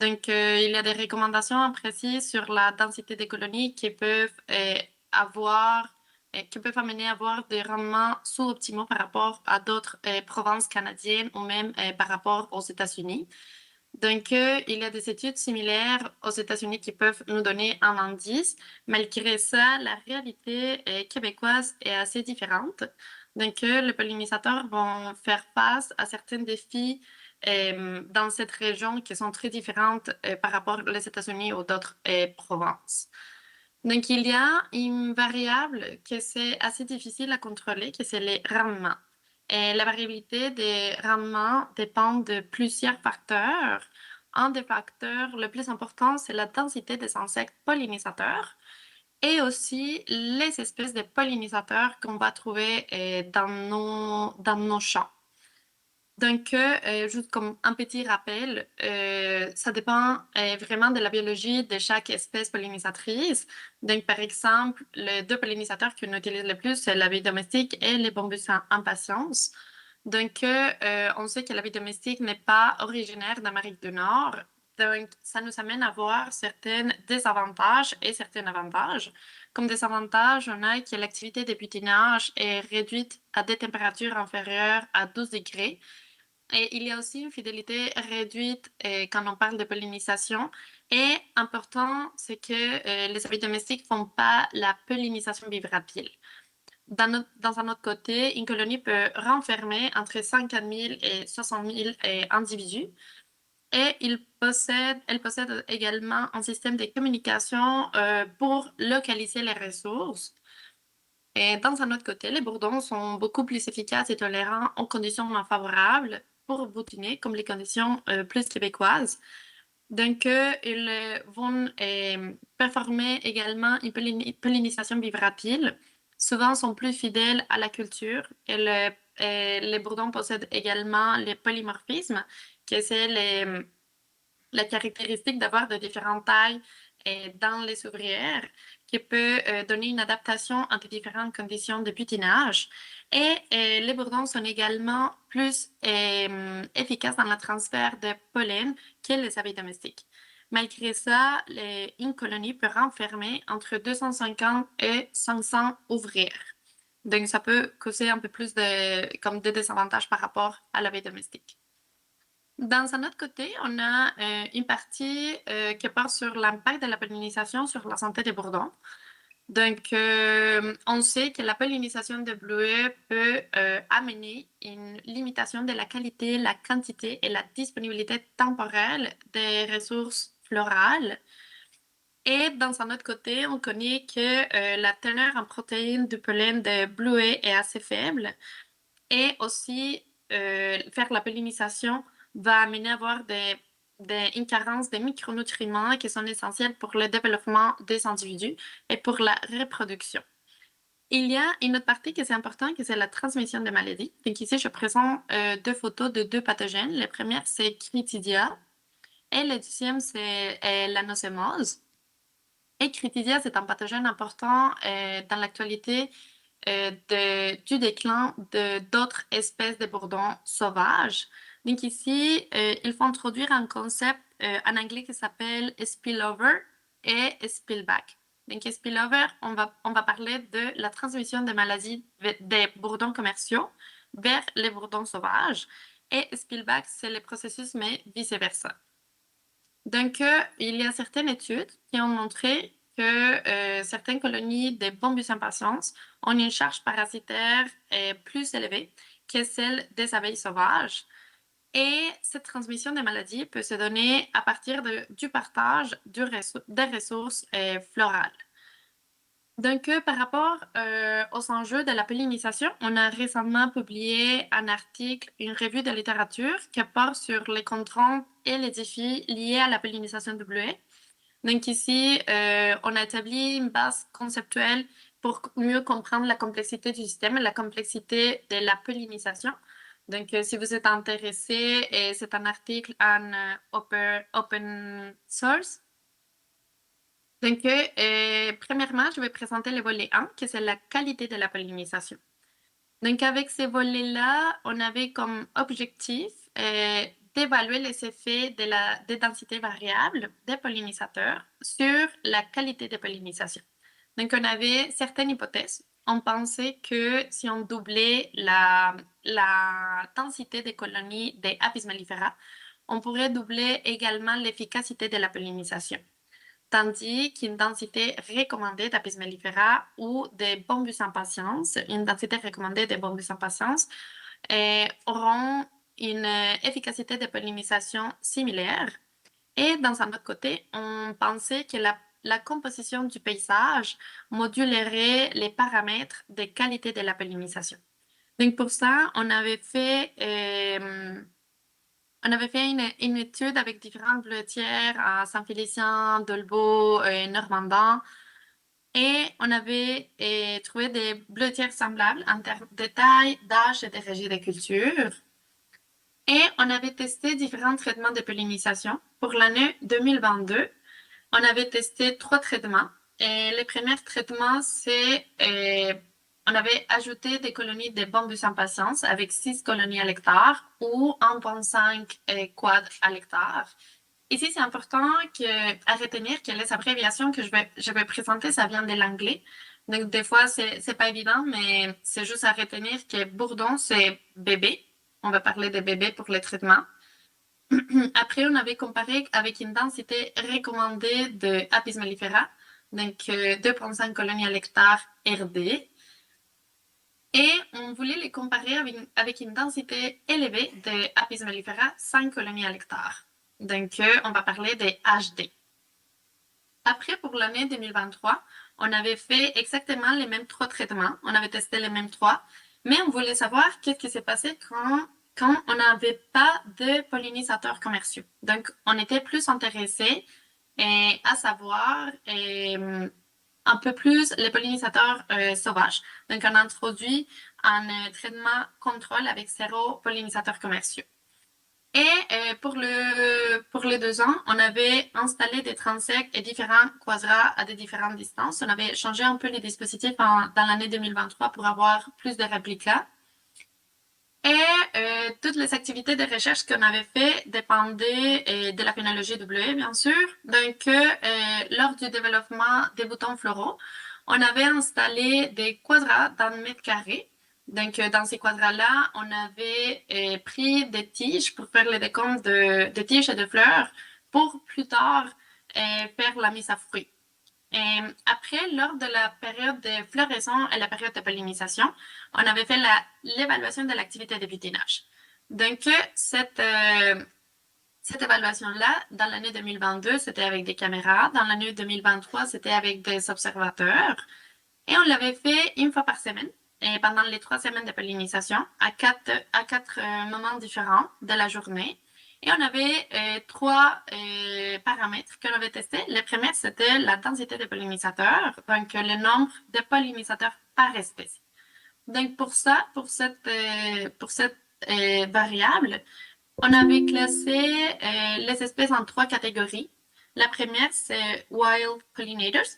Donc, il y a des recommandations précises sur la densité des colonies qui peuvent amener à avoir des rendements sous-optimaux par rapport à d'autres provinces canadiennes ou même par rapport aux États-Unis. Donc, il y a des études similaires aux États-Unis qui peuvent nous donner un indice. Malgré ça, la réalité québécoise est assez différente. Donc, les pollinisateurs vont faire face à certains défis dans cette région qui sont très différentes par rapport aux États-Unis ou d'autres provinces. Donc, il y a une variable que c'est assez difficile à contrôler, que c'est les rendements. Et la variabilité des rendements dépend de plusieurs facteurs. Un des facteurs le plus important, c'est la densité des insectes pollinisateurs et aussi les espèces de pollinisateurs qu'on va trouver dans nos champs. Donc, juste comme un petit rappel, ça dépend vraiment de la biologie de chaque espèce pollinisatrice. Donc, par exemple, les deux pollinisateurs qu'on utilise le plus, c'est l'abeille domestique et les Bombus impatiens. Donc, on sait que l'abeille domestique n'est pas originaire d'Amérique du Nord. Donc, ça nous amène à voir certains désavantages et certains avantages. Comme désavantage, on a que l'activité de butinage est réduite à des températures inférieures à 12 degrés. Et il y a aussi une fidélité réduite quand on parle de pollinisation. Et important, c'est que les abeilles domestiques ne font pas la pollinisation vibrapile. Dans un autre côté, une colonie peut renfermer entre 50 000 et 60 000 individus. Et elle possède également un système de communication pour localiser les ressources. Et dans un autre côté, les bourdons sont beaucoup plus efficaces et tolérants aux conditions moins favorables pour boutiner, comme les conditions plus québécoises. Donc, ils vont performer également une pollinisation vibrapile. Souvent, sont plus fidèles à la culture. Et les bourdons possèdent également les polymorphismes, qui c'est la caractéristique d'avoir de différentes tailles dans les ouvrières qui peut donner une adaptation à des différentes conditions de butinage. Et les bourdons sont également plus efficaces dans le transfert de pollen que les abeilles domestiques. Malgré ça, une colonie peut renfermer entre 250 et 500 ouvrières. Donc, ça peut causer un peu plus comme de désavantages par rapport à l'abeille domestique. Dans un autre côté, on a une partie qui part sur l'impact de la pollinisation sur la santé des bourdons. Donc, on sait que la pollinisation de bleuets peut amener une limitation de la qualité, la quantité et la disponibilité temporelle des ressources florales. Et dans un autre côté, on connaît que la teneur en protéines du pollen de bleuets est assez faible. Et aussi, faire la pollinisation va amener à avoir une carence de micronutriments qui sont essentiels pour le développement des individus et pour la reproduction. Il y a une autre partie qui est importante, qui c'est la transmission des maladies. Donc ici, je présente deux photos de deux pathogènes. La première, c'est Critidia et la deuxième, c'est l'anosomose. Et Critidia, c'est un pathogène important dans l'actualité du déclin d'autres espèces de bourdons sauvages. Donc ici, il faut introduire un concept en anglais qui s'appelle spillover et spillback. Donc spillover, on va parler de la transmission des maladies des bourdons commerciaux vers les bourdons sauvages. Et spillback, c'est le processus, mais vice-versa. Donc, il y a certaines études qui ont montré que certaines colonies de Bombus impatiens ont une charge parasitaire plus élevée que celle des abeilles sauvages. Et cette transmission des maladies peut se donner à partir du partage des ressources florales. Donc, par rapport aux enjeux de la pollinisation, on a récemment publié un article, une revue de littérature qui porte sur les contraintes et les défis liés à la pollinisation de bleuets. Donc ici, on a établi une base conceptuelle pour mieux comprendre la complexité du système et la complexité de la pollinisation. Donc, si vous êtes intéressé, c'est un article en open source. Donc, premièrement, je vais présenter le volet 1, qui c'est la qualité de la pollinisation. Donc, avec ces volets-là, on avait comme objectif d'évaluer les effets des densités variables des pollinisateurs sur la qualité de pollinisation. Donc, on avait certaines hypothèses. On pensait que si on doublait la densité des colonies des Apis mellifera, on pourrait doubler également l'efficacité de la pollinisation. Tandis qu'une densité recommandée d'Apis mellifera ou des Bombus impatiens, une densité recommandée des Bombus impatiens, auront une efficacité de pollinisation similaire. Et dans un autre côté, on pensait que la composition du paysage modulerait les paramètres de qualité de la pollinisation. Donc pour ça, on avait fait une étude avec différentes bleutières à Saint-Félicien, Dolbeau, Normandin. Et on avait trouvé des bleutières semblables en termes de taille, d'âge et de région de culture. Et on avait testé différents traitements de pollinisation. Pour l'année 2022, on avait testé 3 traitements. Et le premier traitement, c'est on avait ajouté des colonies de Bombus impatiens avec 6 colonies à l'hectare ou 1,5 quad à l'hectare. Ici, c'est important à retenir que les abréviations que je vais présenter, ça vient de l'anglais. Donc, des fois, c'est pas évident, mais c'est juste à retenir que bourdon, c'est bébé. On va parler de bébé pour les traitements. Après, on avait comparé avec une densité recommandée de Apis mellifera, donc 2,5 colonies à l'hectare RD. Et on voulait les comparer avec une densité élevée de Apis mellifera, 5 colonies à l'hectare. Donc, on va parler des HD. Après, pour l'année 2023, on avait fait exactement les mêmes 3 traitements. On avait testé les mêmes 3, mais on voulait savoir qu'est-ce qui s'est passé quand on n'avait pas de pollinisateurs commerciaux. Donc, on était plus intéressés à savoir un peu plus les pollinisateurs sauvages. Donc, on a introduit un traitement contrôle avec 0 pollinisateurs commerciaux. Et pour les 2 ans, on avait installé des transects et différents quadras à des différentes distances. On avait changé un peu les dispositifs dans l'année 2023 pour avoir plus de réplicas. Et toutes les activités de recherche qu'on avait fait dépendaient de la pénologie WE, bien sûr. Donc, lors du développement des boutons floraux, on avait installé des quadras d'un mètre carré. Donc, dans ces quadras-là, on avait pris des tiges pour faire le décompte de tiges et de fleurs pour plus tard faire la mise à fruit. Et après, lors de la période de floraison et la période de pollinisation, on avait fait l'évaluation de l'activité de butinage. Donc, cette évaluation-là, dans l'année 2022, c'était avec des caméras. Dans l'année 2023, c'était avec des observateurs. Et on l'avait fait une fois par semaine, et pendant les 3 semaines de pollinisation, à quatre moments différents de la journée. Et on avait 3 paramètres qu'on avait testés. Le premier, c'était la densité des pollinisateurs, donc le nombre de pollinisateurs par espèce. Donc pour cette variable, on avait classé les espèces en 3 catégories. La première, c'est Wild Pollinators,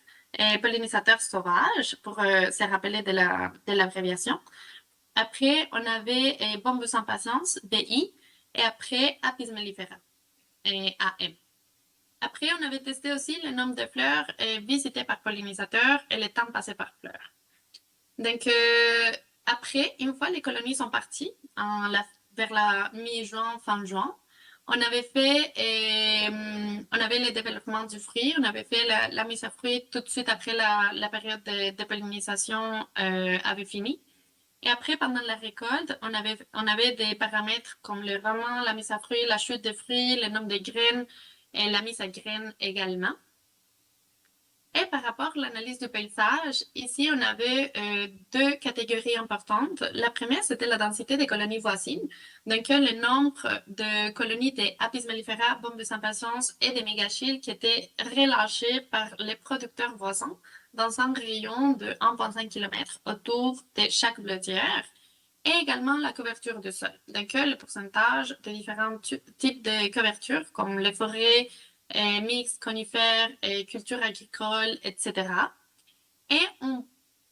pollinisateurs sauvages, pour se rappeler de l'abréviation. Après, on avait Bombus impatiens, BI, et après Apis mellifera, AM. Après, on avait testé aussi le nombre de fleurs visitées par pollinisateurs et le temps passé par fleur. Donc, après, une fois les colonies sont parties, vers la mi-juin, fin juin, on avait le développement du fruit, on avait fait la mise à fruit tout de suite après la période de pollinisation avait fini. Et après, pendant la récolte, on avait des paramètres comme le rendement, la mise à fruit, la chute des fruits, le nombre de graines et la mise à graines également. Et par rapport à l'analyse du paysage, ici, on avait 2 catégories importantes. La première, c'était la densité des colonies voisines. Donc, le nombre de colonies des Apis mellifera, Bombus impatiens et des mégachilles qui étaient relâchées par les producteurs voisins dans un rayon de 1,5 km autour de chaque bleudière, et également la couverture du sol. Donc, le pourcentage de différents types de couvertures, comme les forêts, mixtes, conifères, cultures agricoles, etc. Et on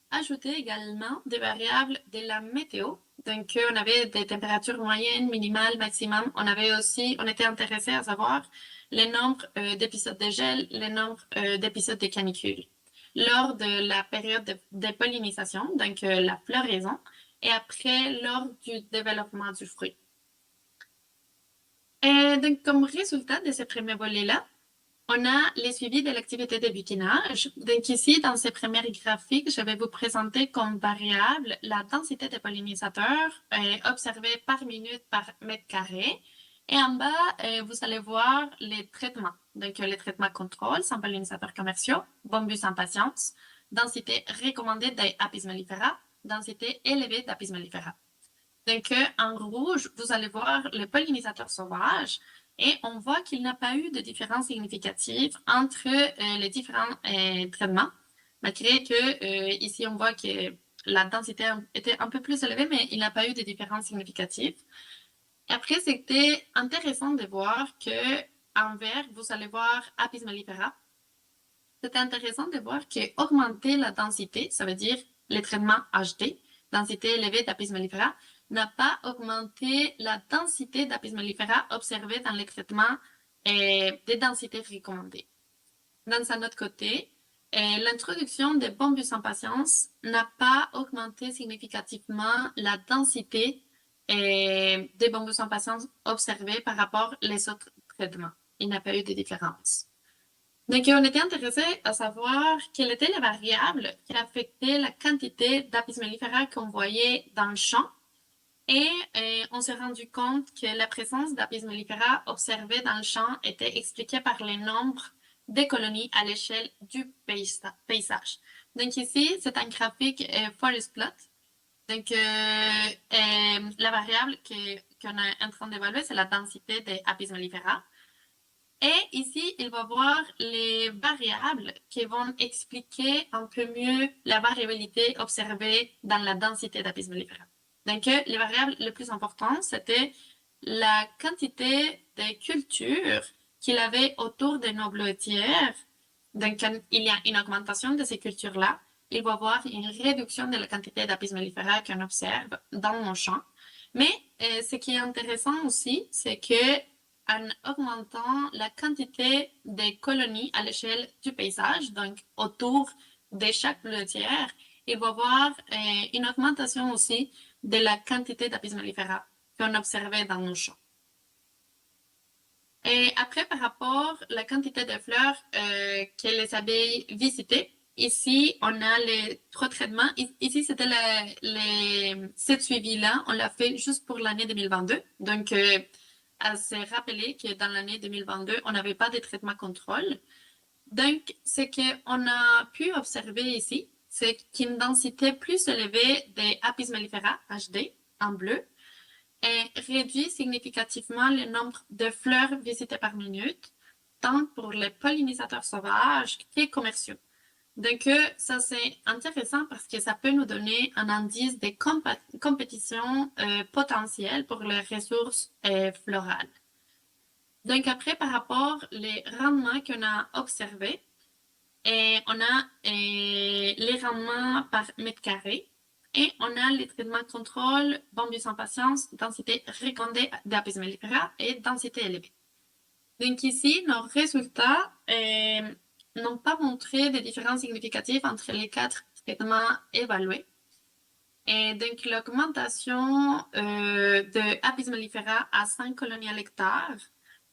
ajoutait également des variables de la météo. Donc, on avait des températures moyennes, minimales, maximum. On était intéressé à savoir le nombre d'épisodes de gel, le nombre d'épisodes de canicule lors de la période de pollinisation, donc la floraison, et après lors du développement du fruit. Et donc, comme résultat de ce premier volet-là, on a les suivis de l'activité de butinage. Donc ici, dans ces premiers graphiques, je vais vous présenter comme variable la densité des pollinisateurs observée par minute par mètre carré. Et en bas, vous allez voir les traitements. Donc, les traitements contrôle, sans pollinisateurs commerciaux, Bombus impatiens, densité recommandée d'Apis mellifera, densité élevée d'Apis mellifera. Donc, en rouge, vous allez voir le pollinisateur sauvage et on voit qu'il n'a pas eu de différence significative entre les différents traitements, malgré que ici, on voit que la densité était un peu plus élevée, mais il n'a pas eu de différence significative. Après, c'était intéressant de voir que en vert, vous allez voir Apis mellifera. C'était intéressant de voir qu'augmenter la densité, ça veut dire les traitements HD, densité élevée d'Apis mellifera, n'a pas augmenté la densité d'Apis mellifera observée dans les traitements des densités recommandées. Dans un autre côté, l'introduction de Bombus impatiens n'a pas augmenté significativement la densité des Bombus impatiens observés par rapport aux autres traitements. Il n'y a pas eu de différence. Donc, on était intéressé à savoir quelle était la variable qui affectait la quantité d'Apis mellifera qu'on voyait dans le champ. Et on s'est rendu compte que la présence d'Apis mellifera observée dans le champ était expliquée par le nombre des colonies à l'échelle du paysage. Donc ici, c'est un graphique forest plot. Donc, la variable qu'on est en train d'évaluer, c'est la densité des Apis mellifera. Et ici, il va voir les variables qui vont expliquer un peu mieux la variabilité observée dans la densité d'Apis mellifera. Donc, les variables les plus importantes, c'était la quantité de culture qu'il avait autour de nos bleuetières. Donc, quand il y a une augmentation de ces cultures-là, il va y avoir une réduction de la quantité d'Apis mellifera qu'on observe dans nos champs. Mais ce qui est intéressant aussi, c'est que en augmentant la quantité de colonies à l'échelle du paysage, donc autour de chaque bleutière, il va y avoir une augmentation aussi de la quantité d'Apis mellifera qu'on observait dans nos champs. Et après, par rapport à la quantité de fleurs que les abeilles visitaient, ici, on a les 3 traitements. Ici, c'était cette suivi-là, on l'a fait juste pour l'année 2022. Donc, à se rappeler que dans l'année 2022, on n'avait pas de traitement contrôle. Donc, ce qu'on a pu observer ici, c'est qu'une densité plus élevée des Apis mellifera, HD, en bleu, et réduit significativement le nombre de fleurs visitées par minute, tant pour les pollinisateurs sauvages que commerciaux. Donc, ça, c'est intéressant parce que ça peut nous donner un indice de compétition potentielle pour les ressources florales. Donc, après, par rapport aux rendements qu'on a observés, on a les rendements par mètre carré et on a les traitements contrôle, Bombus en patience, densité recommandée d'Apis mellifera et densité élevée. Donc ici, nos résultats n'ont pas montré de différences significatives entre les 4 traitements évalués. Et donc l'augmentation de Apis mellifera à 5 colonies à l'hectare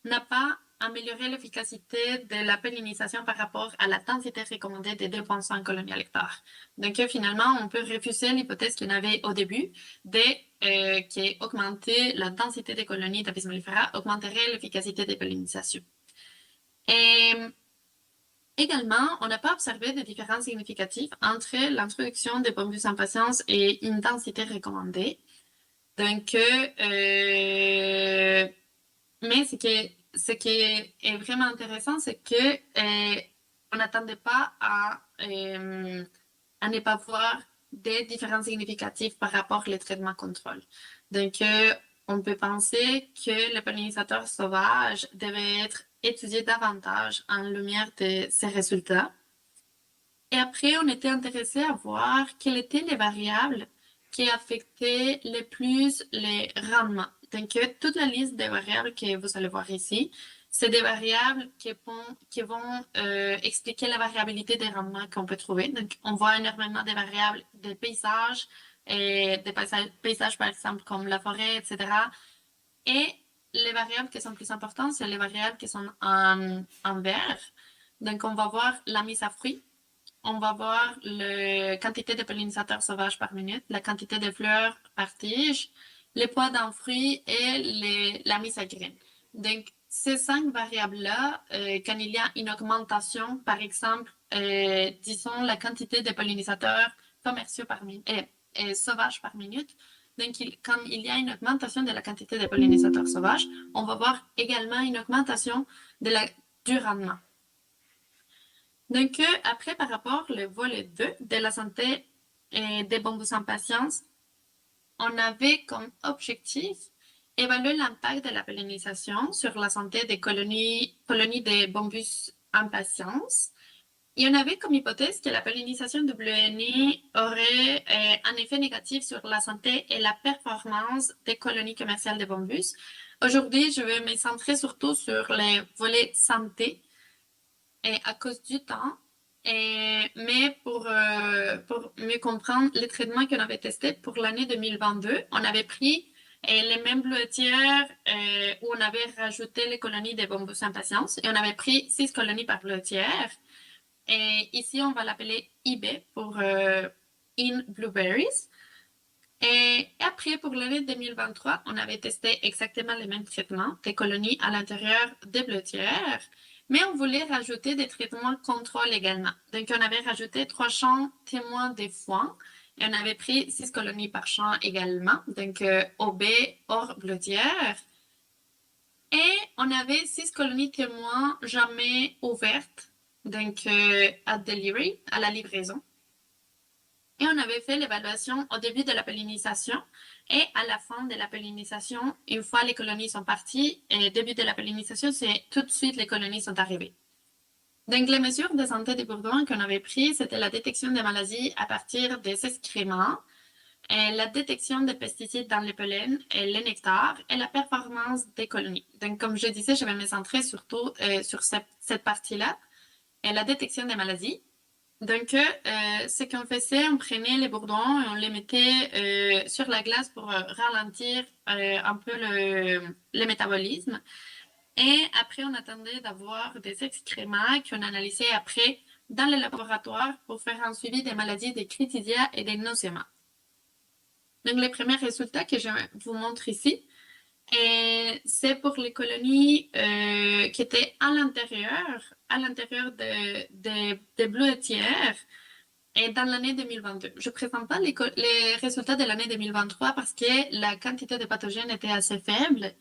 n'a pas amélioré l'efficacité de la pollinisation par rapport à la densité recommandée de 2,5 colonies à l'hectare. Donc finalement, on peut refuser l'hypothèse qu'on avait au début qui augmenter la densité des colonies d'Apis mellifera augmenterait l'efficacité des pollinisations. Et également, on n'a pas observé de différences significatives entre l'introduction des Bombus en patience et une densité recommandée. Donc, mais ce qui est vraiment intéressant, c'est que on n'attendait pas à ne pas voir des différences significatives par rapport aux traitements contrôle. Donc, on peut penser que les pollinisateurs sauvages devaient être étudiés davantage en lumière de ces résultats. Et après, on était intéressé à voir quelles étaient les variables qui affectaient le plus les rendements. Donc, toute la liste des variables que vous allez voir ici, c'est des variables qui vont expliquer la variabilité des rendements qu'on peut trouver. Donc, on voit énormément de variables des paysages, et des paysages par exemple comme la forêt, etc. Et les variables qui sont plus importantes, c'est les variables qui sont en vert. Donc, on va voir la mise à fruit. On va voir la quantité de pollinisateurs sauvages par minute, la quantité de fleurs par tige, les poids d'un fruit et la mise à graines. Donc, ces 5 variables-là, quand il y a une augmentation, par exemple, disons la quantité de pollinisateurs commerciaux par minute, sauvages par minute, donc quand il y a une augmentation de la quantité de pollinisateurs sauvages, on va voir également une augmentation du rendement. Donc, après, par rapport au volet 2 de la santé et des Bombus en patience, on avait comme objectif évaluer l'impact de la pollinisation sur la santé des colonies de Bombus en patience. Et on avait comme hypothèse que la pollinisation WNI aurait un effet négatif sur la santé et la performance des colonies commerciales de Bombus. Aujourd'hui, je vais me centrer surtout sur les volets santé et à cause du temps. Mais pour mieux comprendre les traitements qu'on avait testés pour l'année 2022, on avait pris les mêmes bleutières où on avait rajouté les colonies de Bombus en patience et on avait pris 6 colonies par bleutière. Et ici, on va l'appeler IB pour In Blueberries. Et après, pour l'année 2023, on avait testé exactement les mêmes traitements des colonies à l'intérieur des bleutières, mais on voulait rajouter des traitements contrôle également. Donc, on avait rajouté 3 champs témoins des foins et on avait pris 6 colonies par champ également, donc OB hors bleutière. Et on avait 6 colonies témoins jamais ouvertes, donc à delivery, à la livraison. Et on avait fait l'évaluation au début de la pollinisation et à la fin de la pollinisation, une fois les colonies sont parties, et au début de la pollinisation, c'est tout de suite les colonies sont arrivées. Donc, les mesures de santé des bourdons qu'on avait prises, c'était la détection des maladies à partir des excréments, et la détection des pesticides dans les pollens et les nectars et la performance des colonies. Donc, comme je disais, je vais me centrer surtout sur cette partie-là, et la détection des maladies. Donc, ce qu'on faisait, on prenait les bourdons et on les mettait sur la glace pour ralentir un peu le métabolisme. Et après, on attendait d'avoir des excréments qu'on analysait après dans le laboratoire pour faire un suivi des maladies des Critidia et des Nosema. Donc, les premiers résultats que je vous montre ici, c'est pour les colonies qui étaient à l'intérieur des bleuetières et dans l'année 2022. Je ne présente pas les résultats de l'année 2023 parce que la quantité de pathogènes était assez faible.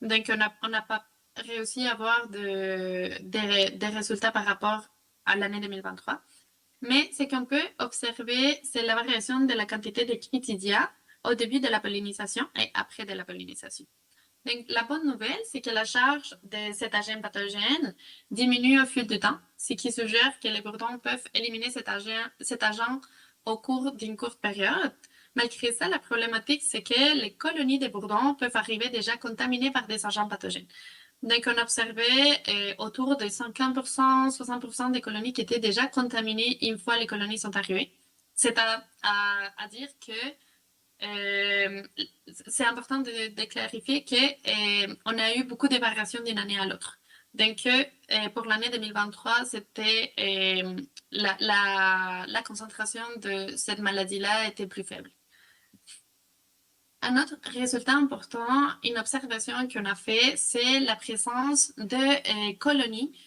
Donc, on n'a pas réussi à avoir des résultats par rapport à l'année 2023. Mais ce qu'on peut observer, c'est la variation de la quantité de Critidia au début de la pollinisation et après de la pollinisation. Donc, la bonne nouvelle, c'est que la charge de cet agent pathogène diminue au fil du temps, ce qui suggère que les bourdons peuvent éliminer cet agent au cours d'une courte période. Malgré ça, la problématique, c'est que les colonies de bourdons peuvent arriver déjà contaminées par des agents pathogènes. Donc, on observait autour de 50%, 60% des colonies qui étaient déjà contaminées une fois les colonies sont arrivées. C'est à dire que c'est important de clarifier qu'on a eu beaucoup de variations d'une année à l'autre. Donc, pour l'année 2023, c'était la concentration de cette maladie-là était plus faible. Un autre résultat important, une observation qu'on a fait, c'est la présence de colonies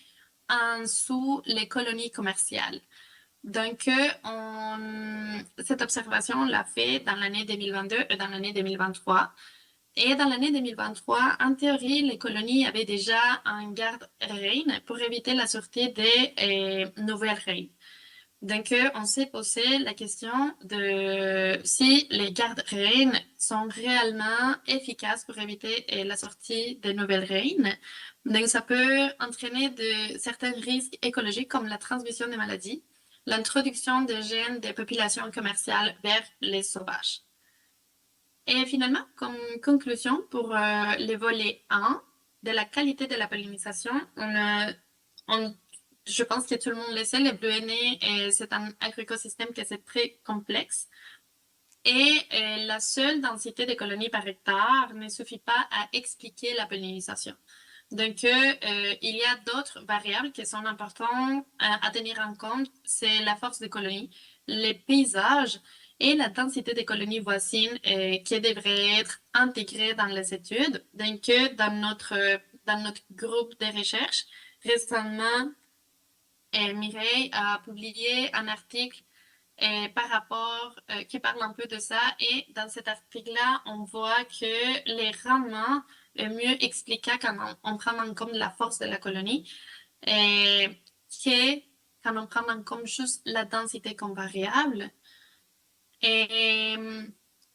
en dessous les colonies commerciales. Donc, cette observation, on l'a fait dans l'année 2022 et dans l'année 2023. Et dans l'année 2023, en théorie, les colonies avaient déjà un garde-reine pour éviter la sortie des nouvelles reines. Donc, on s'est posé la question de si les gardes-reines sont réellement efficaces pour éviter la sortie des nouvelles reines. Donc, ça peut entraîner certains risques écologiques comme la transmission des maladies, l'introduction de gènes des populations commerciales vers les sauvages. Et finalement, comme conclusion pour les volets 1 de la qualité de la pollinisation, je pense que tout le monde le sait, le bleuet c'est un agroécosystème qui est très complexe. Et la seule densité de colonies par hectare ne suffit pas à expliquer la pollinisation. Donc, il y a d'autres variables qui sont importantes à tenir en compte. C'est la force des colonies, les paysages et la densité des colonies voisines qui devraient être intégrées dans les études. Donc, dans notre groupe de recherche, récemment, Mireille a publié un article par rapport qui parle un peu de ça. Et dans cet article-là, on voit que les rendements mieux expliqués quand on prend en compte la force de la colonie que quand on prend en compte juste la densité comme variable. Et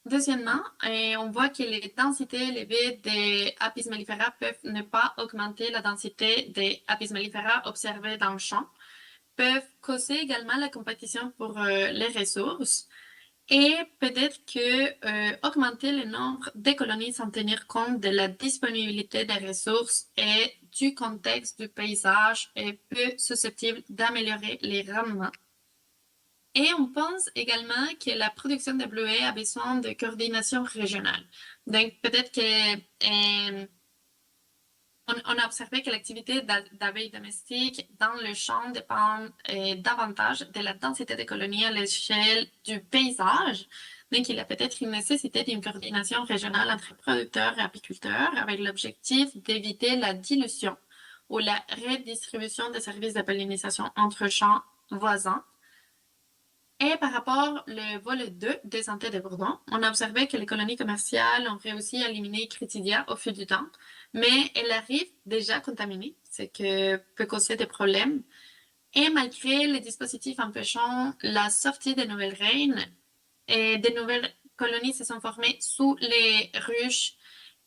deuxièmement, on voit que les densités élevées des Apis mellifera peuvent ne pas augmenter la densité des Apis mellifera observées dans le champ, peuvent causer également la compétition pour les ressources et peut-être que augmenter le nombre de colonies sans tenir compte de la disponibilité des ressources et du contexte du paysage est peu susceptible d'améliorer les rendements. Et on pense également que la production de bleuets a besoin de coordination régionale. Donc peut-être que on a observé que l'activité d'abeilles domestiques dans le champ dépend davantage de la densité des colonies à l'échelle du paysage. Donc, il y a peut-être une nécessité d'une coordination régionale entre producteurs et apiculteurs avec l'objectif d'éviter la dilution ou la redistribution des services de pollinisation entre champs voisins. Et par rapport au volet 2 des santé des bourdons, on a observé que les colonies commerciales ont réussi à éliminer Critidia au fil du temps, mais elles arrivent déjà contaminées, ce qui peut causer des problèmes. Et malgré les dispositifs empêchant la sortie des nouvelles reines, et des nouvelles colonies se sont formées sous les ruches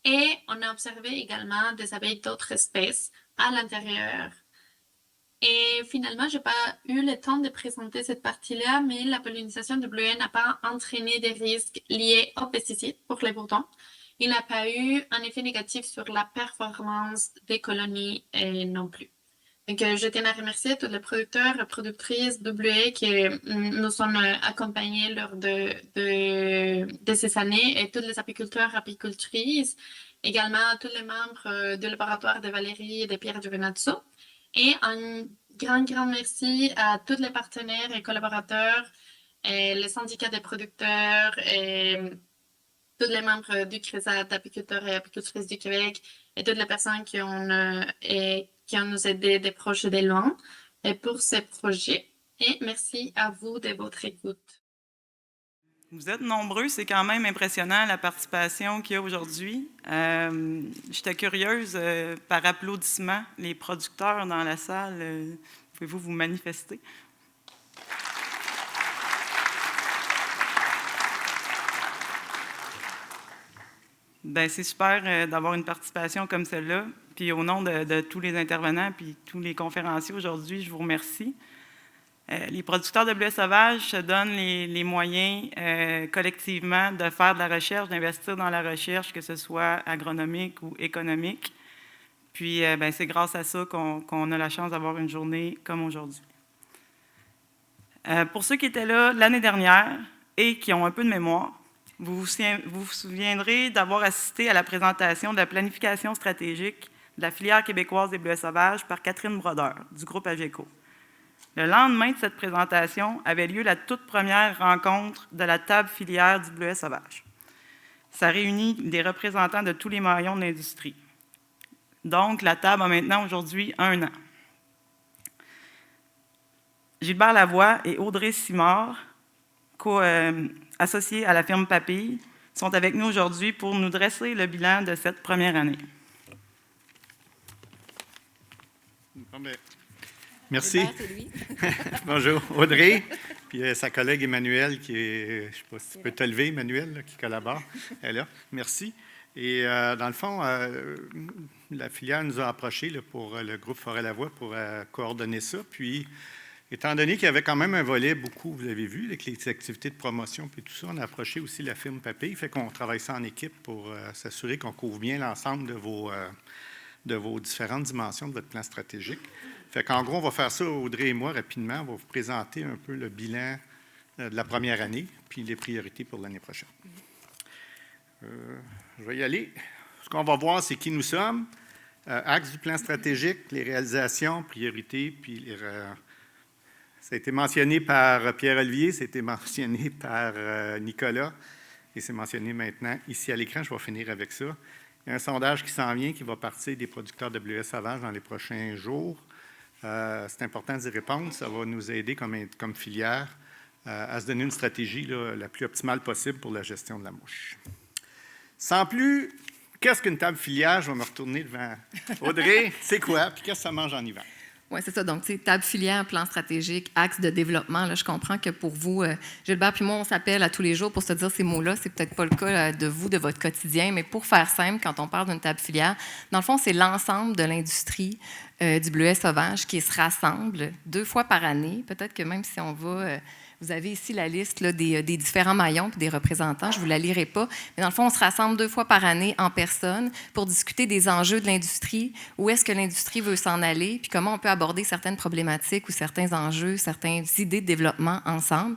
et on a observé également des abeilles d'autres espèces à l'intérieur. Et finalement, je n'ai pas eu le temps de présenter cette partie-là, mais la pollinisation de bleuets n'a pas entraîné des risques liés aux pesticides pour les bourdons. Il n'a pas eu un effet négatif sur la performance des colonies non plus. Donc, je tiens à remercier tous les producteurs et productrices de bleuets qui nous ont accompagnés lors de ces années et tous les apiculteurs et apicultrices, également tous les membres du laboratoire de Valérie et de Pierre Giovinazzo. Et un grand merci à tous les partenaires et collaborateurs, et les syndicats des producteurs et tous les membres du CRESAT, apiculteurs et apicultrices du Québec et toutes les personnes qui ont nous aidés des proches et des loin et pour ces projets. Et merci à vous de votre écoute. Vous êtes nombreux, c'est quand même impressionnant la participation qu'il y a aujourd'hui. J'étais curieuse, par applaudissement, les producteurs dans la salle, pouvez-vous vous manifester? Bien, c'est super d'avoir une participation comme celle-là. Puis au nom de tous les intervenants puis tous les conférenciers aujourd'hui, je vous remercie. Les producteurs de bleuets sauvages se donnent les moyens collectivement de faire de la recherche, d'investir dans la recherche, que ce soit agronomique ou économique. Puis c'est grâce à ça qu'on a la chance d'avoir une journée comme aujourd'hui. Pour ceux qui étaient là l'année dernière et qui ont un peu de mémoire, vous vous souviendrez d'avoir assisté à la présentation de la planification stratégique de la filière québécoise des bleuets sauvages par Catherine Brodeur, du groupe AGECO. Le lendemain de cette présentation avait lieu la toute première rencontre de la table filière du bleuet sauvage. Ça réunit des représentants de tous les maillons de l'industrie. Donc, la table a maintenant aujourd'hui 1 an. Gilbert Lavoie et Audrey Simard, associés à la firme Papille, sont avec nous aujourd'hui pour nous dresser le bilan de cette première année. Merci. Bonjour, Audrey, puis sa collègue Emmanuelle, qui est, je ne sais pas si tu peux te lever, Emmanuelle, là, qui collabore. Elle est là. Merci. Et dans le fond, la filière nous a approchés là, pour le groupe Forêt-Lavoie pour coordonner ça. Puis, étant donné qu'il y avait quand même un volet beaucoup, vous avez vu, avec les activités de promotion puis tout ça, on a approché aussi la firme Papille. Fait qu'on travaille ça en équipe pour s'assurer qu'on couvre bien l'ensemble de vos différentes dimensions de votre plan stratégique. Fait qu'en gros, on va faire ça, Audrey et moi, rapidement. On va vous présenter un peu le bilan de la première année, puis les priorités pour l'année prochaine. Je vais y aller. Ce qu'on va voir, c'est qui nous sommes, axe du plan stratégique, les réalisations, priorités, puis ça a été mentionné par Pierre-Olivier, ça a été mentionné par Nicolas, et c'est mentionné maintenant ici à l'écran. Je vais finir avec ça. Il y a un sondage qui s'en vient, qui va partir des producteurs de bleuets sauvages dans les prochains jours. C'est important d'y répondre. Ça va nous aider comme filière à se donner une stratégie là, la plus optimale possible pour la gestion de la mouche. Sans plus, qu'est-ce qu'une table filière? Je vais me retourner devant Audrey. C'est quoi? Puis qu'est-ce que ça mange en hiver? Oui, c'est ça. Donc, table filière, plan stratégique, axe de développement. Là, je comprends que pour vous, Gilbert puis moi, on s'appelle à tous les jours pour se dire ces mots-là. C'est peut-être pas le cas de vous, de votre quotidien, mais pour faire simple, quand on parle d'une table filière, dans le fond, c'est l'ensemble de l'industrie du bleuet sauvage qui se rassemble 2 fois par année. Peut-être que même si on va... vous avez ici la liste là, des différents maillons et des représentants. Je ne vous la lirai pas. Mais dans le fond, on se rassemble 2 fois par année en personne pour discuter des enjeux de l'industrie, où est-ce que l'industrie veut s'en aller, puis comment on peut aborder certaines problématiques ou certains enjeux, certaines idées de développement ensemble.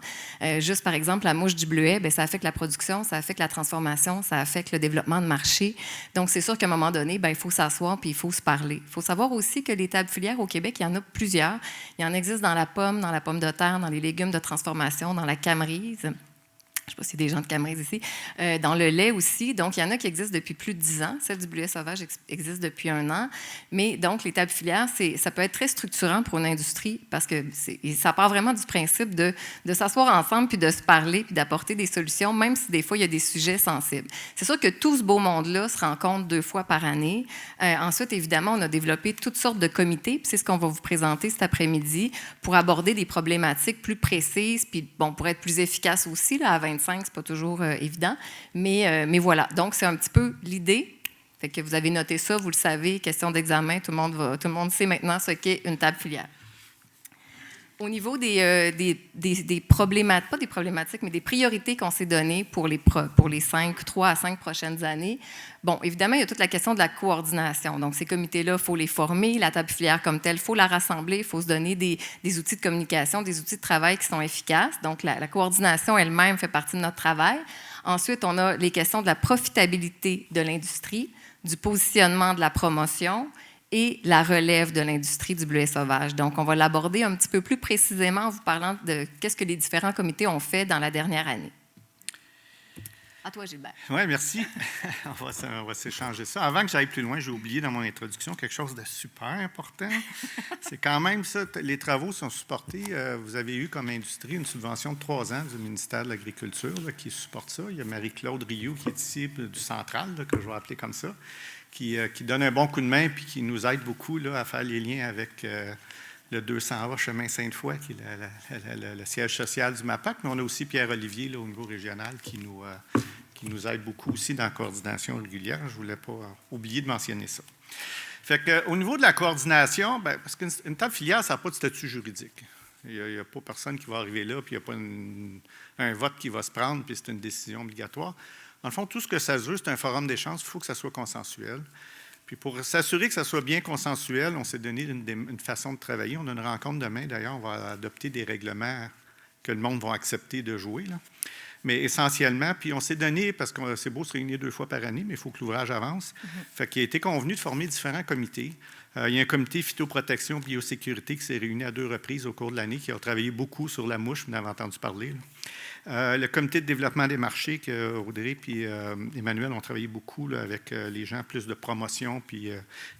Juste par exemple, la mouche du bleuet, bien, ça affecte la production, ça affecte la transformation, ça affecte le développement de marché. Donc, c'est sûr qu'à un moment donné, bien, il faut s'asseoir puis il faut se parler. Il faut savoir aussi que les tables filières au Québec, il y en a plusieurs. Il y en existe dans la pomme de terre, dans les légumes de transformation, dans la camerise. Je ne sais pas s'il y a des gens de Camerise ici, dans le lait aussi. Donc, il y en a qui existent depuis plus de 10 ans. Celle du bleuet sauvage existe depuis 1 an. Mais donc, les tables filières, ça peut être très structurant pour une industrie parce que ça part vraiment du principe de s'asseoir ensemble puis de se parler puis d'apporter des solutions, même si des fois, il y a des sujets sensibles. C'est sûr que tout ce beau monde-là se rencontre 2 fois par année. Ensuite, évidemment, on a développé toutes sortes de comités, puis c'est ce qu'on va vous présenter cet après-midi pour aborder des problématiques plus précises, puis bon, pour être plus efficace aussi, là, à 25, c'est pas toujours évident, mais voilà. Donc, c'est un petit peu l'idée. Fait que vous avez noté ça, vous le savez, question d'examen, tout le monde sait maintenant ce qu'est une table filière. Au niveau des problématiques, pas des problématiques, mais des priorités qu'on s'est données pour les 3 à 5 prochaines années, bon, évidemment, il y a toute la question de la coordination. Donc, ces comités-là, il faut les former, la table filière comme telle, il faut la rassembler, il faut se donner des outils de communication, des outils de travail qui sont efficaces. Donc, la coordination elle-même fait partie de notre travail. Ensuite, on a les questions de la profitabilité de l'industrie, du positionnement de la promotion et la relève de l'industrie du bleuet sauvage. Donc, on va l'aborder un petit peu plus précisément en vous parlant de qu'est-ce que les différents comités ont fait dans la dernière année. À toi, Gilbert. Oui, merci. On va s'échanger ça. Avant que j'aille plus loin, j'ai oublié dans mon introduction quelque chose de super important. C'est quand même ça, les travaux sont supportés. Vous avez eu comme industrie une subvention de 3 ans du ministère de l'Agriculture là, qui supporte ça. Il y a Marie-Claude Rioux qui est ici du Central, là, que je vais appeler comme ça, qui donne un bon coup de main puis qui nous aide beaucoup là, à faire les liens avec le 200A Chemin Sainte-Foy, qui est le siège social du MAPAC. Mais on a aussi Pierre-Olivier là, au niveau régional qui nous aide beaucoup aussi dans la coordination régulière. Je ne voulais pas oublier de mentionner ça. Fait que, au niveau de la coordination, bien, parce qu'une table filière, ça n'a pas de statut juridique. Il n'y a pas personne qui va arriver là, puis il n'y a pas un vote qui va se prendre, puis c'est une décision obligatoire. Dans le fond, tout ce que ça se veut, c'est un forum d'échange, il faut que ça soit consensuel. Puis pour s'assurer que ça soit bien consensuel, on s'est donné une façon de travailler. On a une rencontre demain, d'ailleurs, on va adopter des règlements que le monde va accepter de jouer, là. Mais essentiellement, puis on s'est donné, parce que c'est beau se réunir 2 fois par année, mais il faut que l'ouvrage avance. Fait qu'il a été convenu de former différents comités. Il y a un comité phytoprotection et biosécurité qui s'est réuni à 2 reprises au cours de l'année, qui a travaillé beaucoup sur la mouche, vous en avez entendu parler, là. Le comité de développement des marchés, que Audrey et Emmanuel ont travaillé beaucoup là, avec les gens, plus de promotion, puis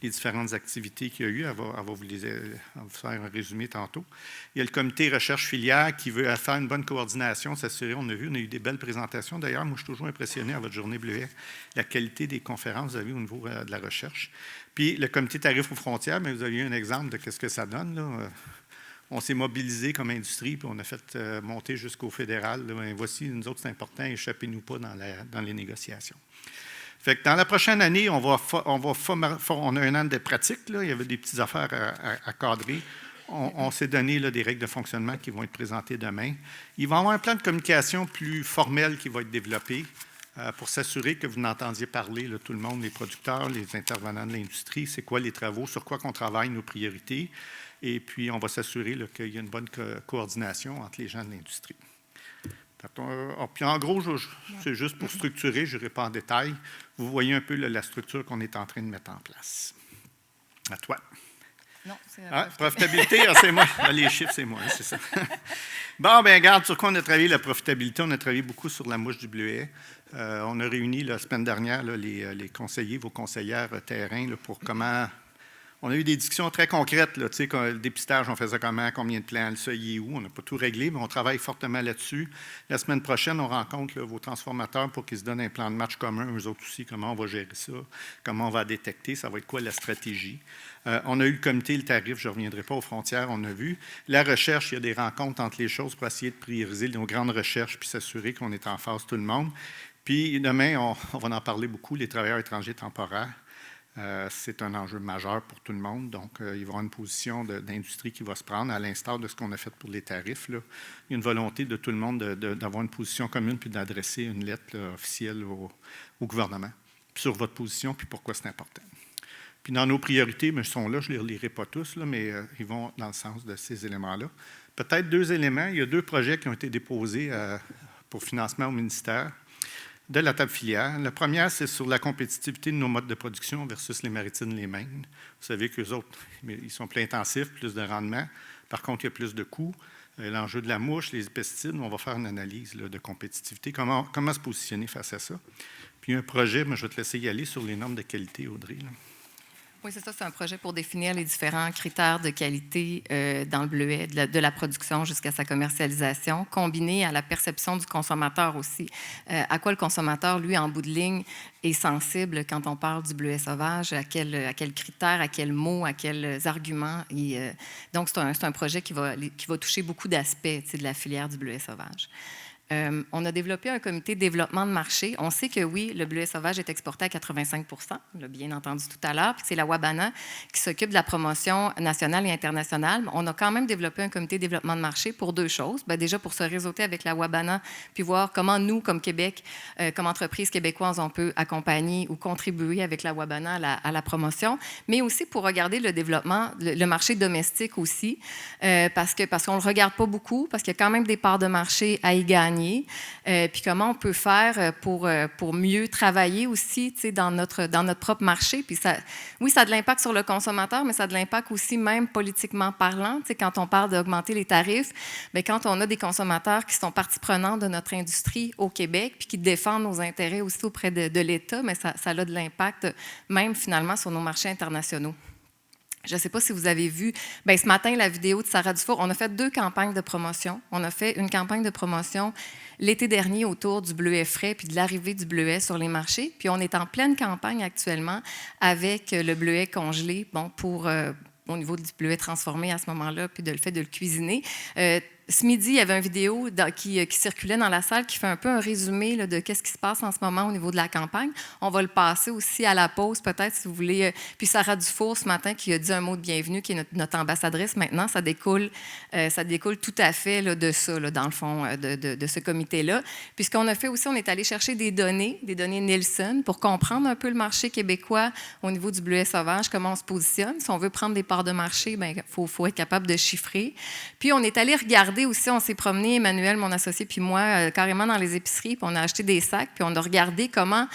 les différentes activités qu'il y a eu. Elle va vous faire un résumé tantôt. Il y a le comité recherche filière qui veut faire une bonne coordination, s'assurer. On a eu des belles présentations. D'ailleurs, moi, je suis toujours impressionné à votre journée bleuet, la qualité des conférences que vous avez au niveau de la recherche. Puis le comité tarif aux frontières, mais vous avez eu un exemple de ce que ça donne, là. On s'est mobilisé comme industrie, puis on a fait monter jusqu'au fédéral. Là, voici, nous autres, c'est important, échappez-nous pas dans les négociations. Fait que dans la prochaine année, on a 1 an de pratique. Là, il y avait des petites affaires à cadrer. On s'est donné là, des règles de fonctionnement qui vont être présentées demain. Il va y avoir un plan de communication plus formel qui va être développé pour s'assurer que vous n'entendiez parler, là, tout le monde, les producteurs, les intervenants de l'industrie, c'est quoi les travaux, sur quoi qu'on travaille, nos priorités. Et puis, on va s'assurer là, qu'il y a une bonne coordination entre les gens de l'industrie. Puis, en gros, c'est juste pour structurer, je n'irai pas en détail. Vous voyez un peu là, la structure qu'on est en train de mettre en place. À toi. Non, c'est profitabilité, c'est moi. Les chiffres, c'est moi, c'est ça. Bon, bien, regarde, sur quoi on a travaillé la profitabilité? On a travaillé beaucoup sur la mouche du bleuet. On a réuni la semaine dernière là, les conseillers, vos conseillères terrain, là, pour comment... On a eu des discussions très concrètes, là, tu sais, le dépistage, on faisait comment, combien de plants, le seuil est où, on n'a pas tout réglé, mais on travaille fortement là-dessus. La semaine prochaine, on rencontre là, vos transformateurs pour qu'ils se donnent un plan de match commun, eux autres aussi, comment on va gérer ça, comment on va détecter, ça va être quoi la stratégie. On a eu le comité, le tarif, je ne reviendrai pas aux frontières, on a vu. La recherche, il y a des rencontres entre les choses pour essayer de prioriser nos grandes recherches puis s'assurer qu'on est en phase tout le monde. Puis demain, on va en parler beaucoup, les travailleurs étrangers temporaires. C'est un enjeu majeur pour tout le monde. Donc, il va y avoir une position d'industrie qui va se prendre, à l'instar de ce qu'on a fait pour les tarifs. Là. Il y a une volonté de tout le monde d'avoir une position commune puis d'adresser une lettre là, officielle au gouvernement sur votre position puis pourquoi c'est important. Puis dans nos priorités, ils sont là, je ne les relirai pas tous, là, mais ils vont dans le sens de ces éléments-là. Peut-être 2 éléments. Il y a 2 projets qui ont été déposés pour financement au ministère de la table filière. La première, c'est sur la compétitivité de nos modes de production versus les Maritimes, les Maines. Vous savez qu'eux autres, ils sont plus intensifs, plus de rendement. Par contre, il y a plus de coûts. l'enjeu de la mouche, les pesticides, on va faire une analyse là, de compétitivité, comment se positionner face à ça. Puis un projet, mais je vais te laisser y aller sur les normes de qualité, Audrey. Là. Oui, c'est ça, c'est un projet pour définir les différents critères de qualité dans le bleuet, de la production jusqu'à sa commercialisation, combiné à la perception du consommateur aussi. À quoi le consommateur, lui, en bout de ligne, est sensible quand on parle du bleuet sauvage, à quels critères, à quels mots, à quels arguments. Donc, c'est un projet qui va toucher beaucoup d'aspects de la filière du bleuet sauvage. On a développé un comité de développement de marché. On sait que oui, le bleuet sauvage est exporté à 85 %, on l'a bien entendu tout à l'heure, puis c'est la Wabana qui s'occupe de la promotion nationale et internationale. On a quand même développé un comité de développement de marché pour deux choses. Bien, déjà pour se réseauter avec la Wabana, puis voir comment nous, comme Québec, comme entreprise québécoise, on peut accompagner ou contribuer avec la Wabana à la promotion, mais aussi pour regarder le développement, le marché domestique aussi, parce qu'on ne le regarde pas beaucoup, parce qu'il y a quand même des parts de marché à y gagner. Puis comment on peut faire pour mieux travailler aussi dans notre propre marché. Puis ça a de l'impact sur le consommateur, mais ça a de l'impact aussi même politiquement parlant. Quand on parle d'augmenter les tarifs, bien, quand on a des consommateurs qui sont partie prenante de notre industrie au Québec puis qui défendent nos intérêts aussi auprès de l'État, mais ça a de l'impact même finalement sur nos marchés internationaux. Je ne sais pas si vous avez vu, bien, ce matin, la vidéo de Sarah Dufour, on a fait 2 campagnes de promotion. On a fait une campagne de promotion l'été dernier autour du bleuet frais puis de l'arrivée du bleuet sur les marchés. Puis on est en pleine campagne actuellement avec le bleuet congelé, pour au niveau du bleuet transformé à ce moment-là, puis le fait de le cuisiner. Ce midi, il y avait une vidéo qui circulait dans la salle qui fait un peu un résumé là, de ce qui se passe en ce moment au niveau de la campagne. On va le passer aussi à la pause, peut-être, si vous voulez. Puis Sarah Dufour, ce matin, qui a dit un mot de bienvenue, qui est notre ambassadrice maintenant, ça découle tout à fait là, de ça, là, dans le fond, de ce comité-là. Puis ce qu'on a fait aussi, on est allé chercher des données Nielsen, pour comprendre un peu le marché québécois au niveau du bleuet sauvage, comment on se positionne. Si on veut prendre des parts de marché, bien, faut être capable de chiffrer. Puis on est allé regarder aussi, on s'est promené, Emmanuel, mon associé, puis moi, carrément dans les épiceries, puis on a acheté des sacs, puis on a regardé comment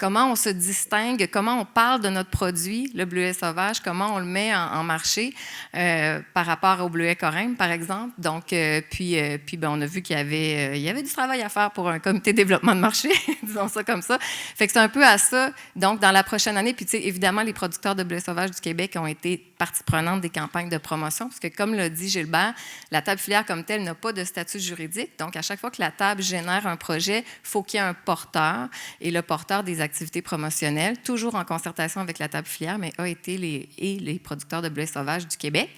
on se distingue, comment on parle de notre produit, le bleuet sauvage, comment on le met en marché par rapport au bleuet corimbe, par exemple. Donc, puis on a vu qu'il y avait du travail à faire pour un comité de développement de marché, disons ça comme ça. Fait que c'est un peu à ça. Donc, dans la prochaine année, puis tu sais, évidemment, les producteurs de bleuet sauvage du Québec ont été partie prenante des campagnes de promotion, parce que comme l'a dit Gilbert, la table filière comme telle n'a pas de statut juridique. Donc, à chaque fois que la table génère un projet, il faut qu'il y ait un porteur, et le porteur des activités promotionnelles, toujours en concertation avec la table filière, mais a été les producteurs de bleuet sauvage du Québec.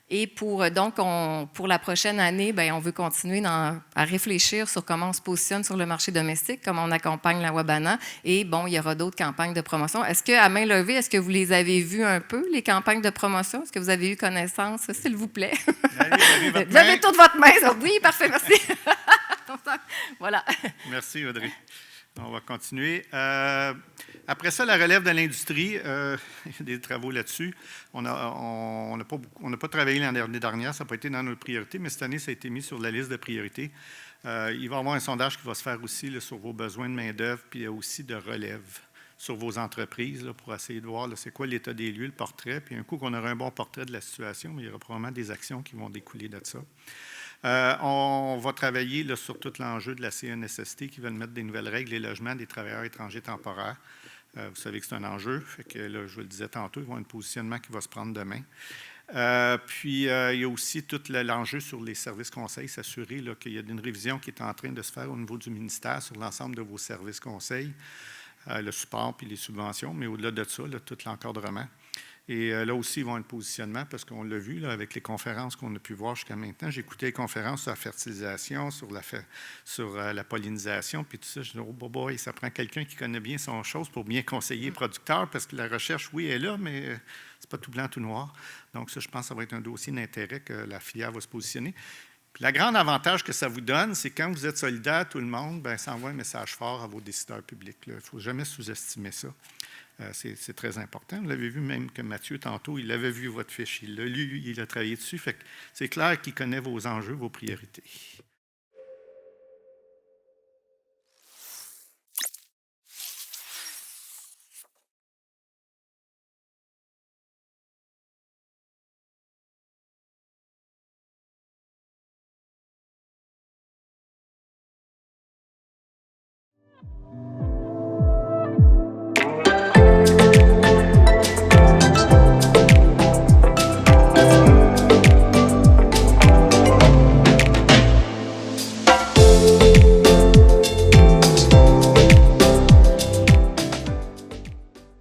Et pour la prochaine année, bien, on veut continuer à réfléchir sur comment on se positionne sur le marché domestique, comment on accompagne la Wabana. Et bon, il y aura d'autres campagnes de promotion. Est-ce qu'à main levée, est-ce que vous les avez vues un peu, les campagnes de promotion? Est-ce que vous avez eu connaissance, s'il vous plaît? Levez toute votre main. Oui, parfait, merci. Voilà. Merci, Audrey. On va continuer. Après ça, la relève de l'industrie, il y a des travaux là-dessus. On n'a pas travaillé l'année dernière, ça n'a pas été dans nos priorités, mais cette année, ça a été mis sur la liste de priorités. Il va y avoir un sondage qui va se faire aussi là, sur vos besoins de main-d'œuvre, puis aussi de relève sur vos entreprises là, pour essayer de voir là, c'est quoi l'état des lieux, le portrait. Puis un coup qu'on aura un bon portrait de la situation, il y aura probablement des actions qui vont découler de ça. On va travailler là, sur tout l'enjeu de la CNSST qui va mettre des nouvelles règles et logements des travailleurs étrangers temporaires. Vous savez que c'est un enjeu. Fait que, là, je vous le disais tantôt, il va y avoir un positionnement qui va se prendre demain. Puis, il y a aussi tout l'enjeu sur les services conseils, s'assurer là, qu'il y a une révision qui est en train de se faire au niveau du ministère sur l'ensemble de vos services conseils, le support puis les subventions, mais au-delà de ça, là, tout l'encadrement. Et là aussi, ils vont avoir un positionnement parce qu'on l'a vu là, avec les conférences qu'on a pu voir jusqu'à maintenant. J'ai écouté les conférences sur la fertilisation, sur la pollinisation, puis tout ça. Je dis, oh boy, ça prend quelqu'un qui connaît bien son chose pour bien conseiller les producteurs parce que la recherche, oui, est là, mais c'est pas tout blanc, tout noir. Donc ça, je pense que ça va être un dossier d'intérêt que la filière va se positionner. Puis, le grand avantage que ça vous donne, c'est quand vous êtes solidaire, tout le monde, bien, ça envoie un message fort à vos décideurs publics. Il ne faut jamais sous-estimer ça. C'est très important. Vous l'avez vu même que Mathieu, tantôt, il avait vu votre fiche, il l'a lu, il a travaillé dessus. Fait que c'est clair qu'il connaît vos enjeux, vos priorités.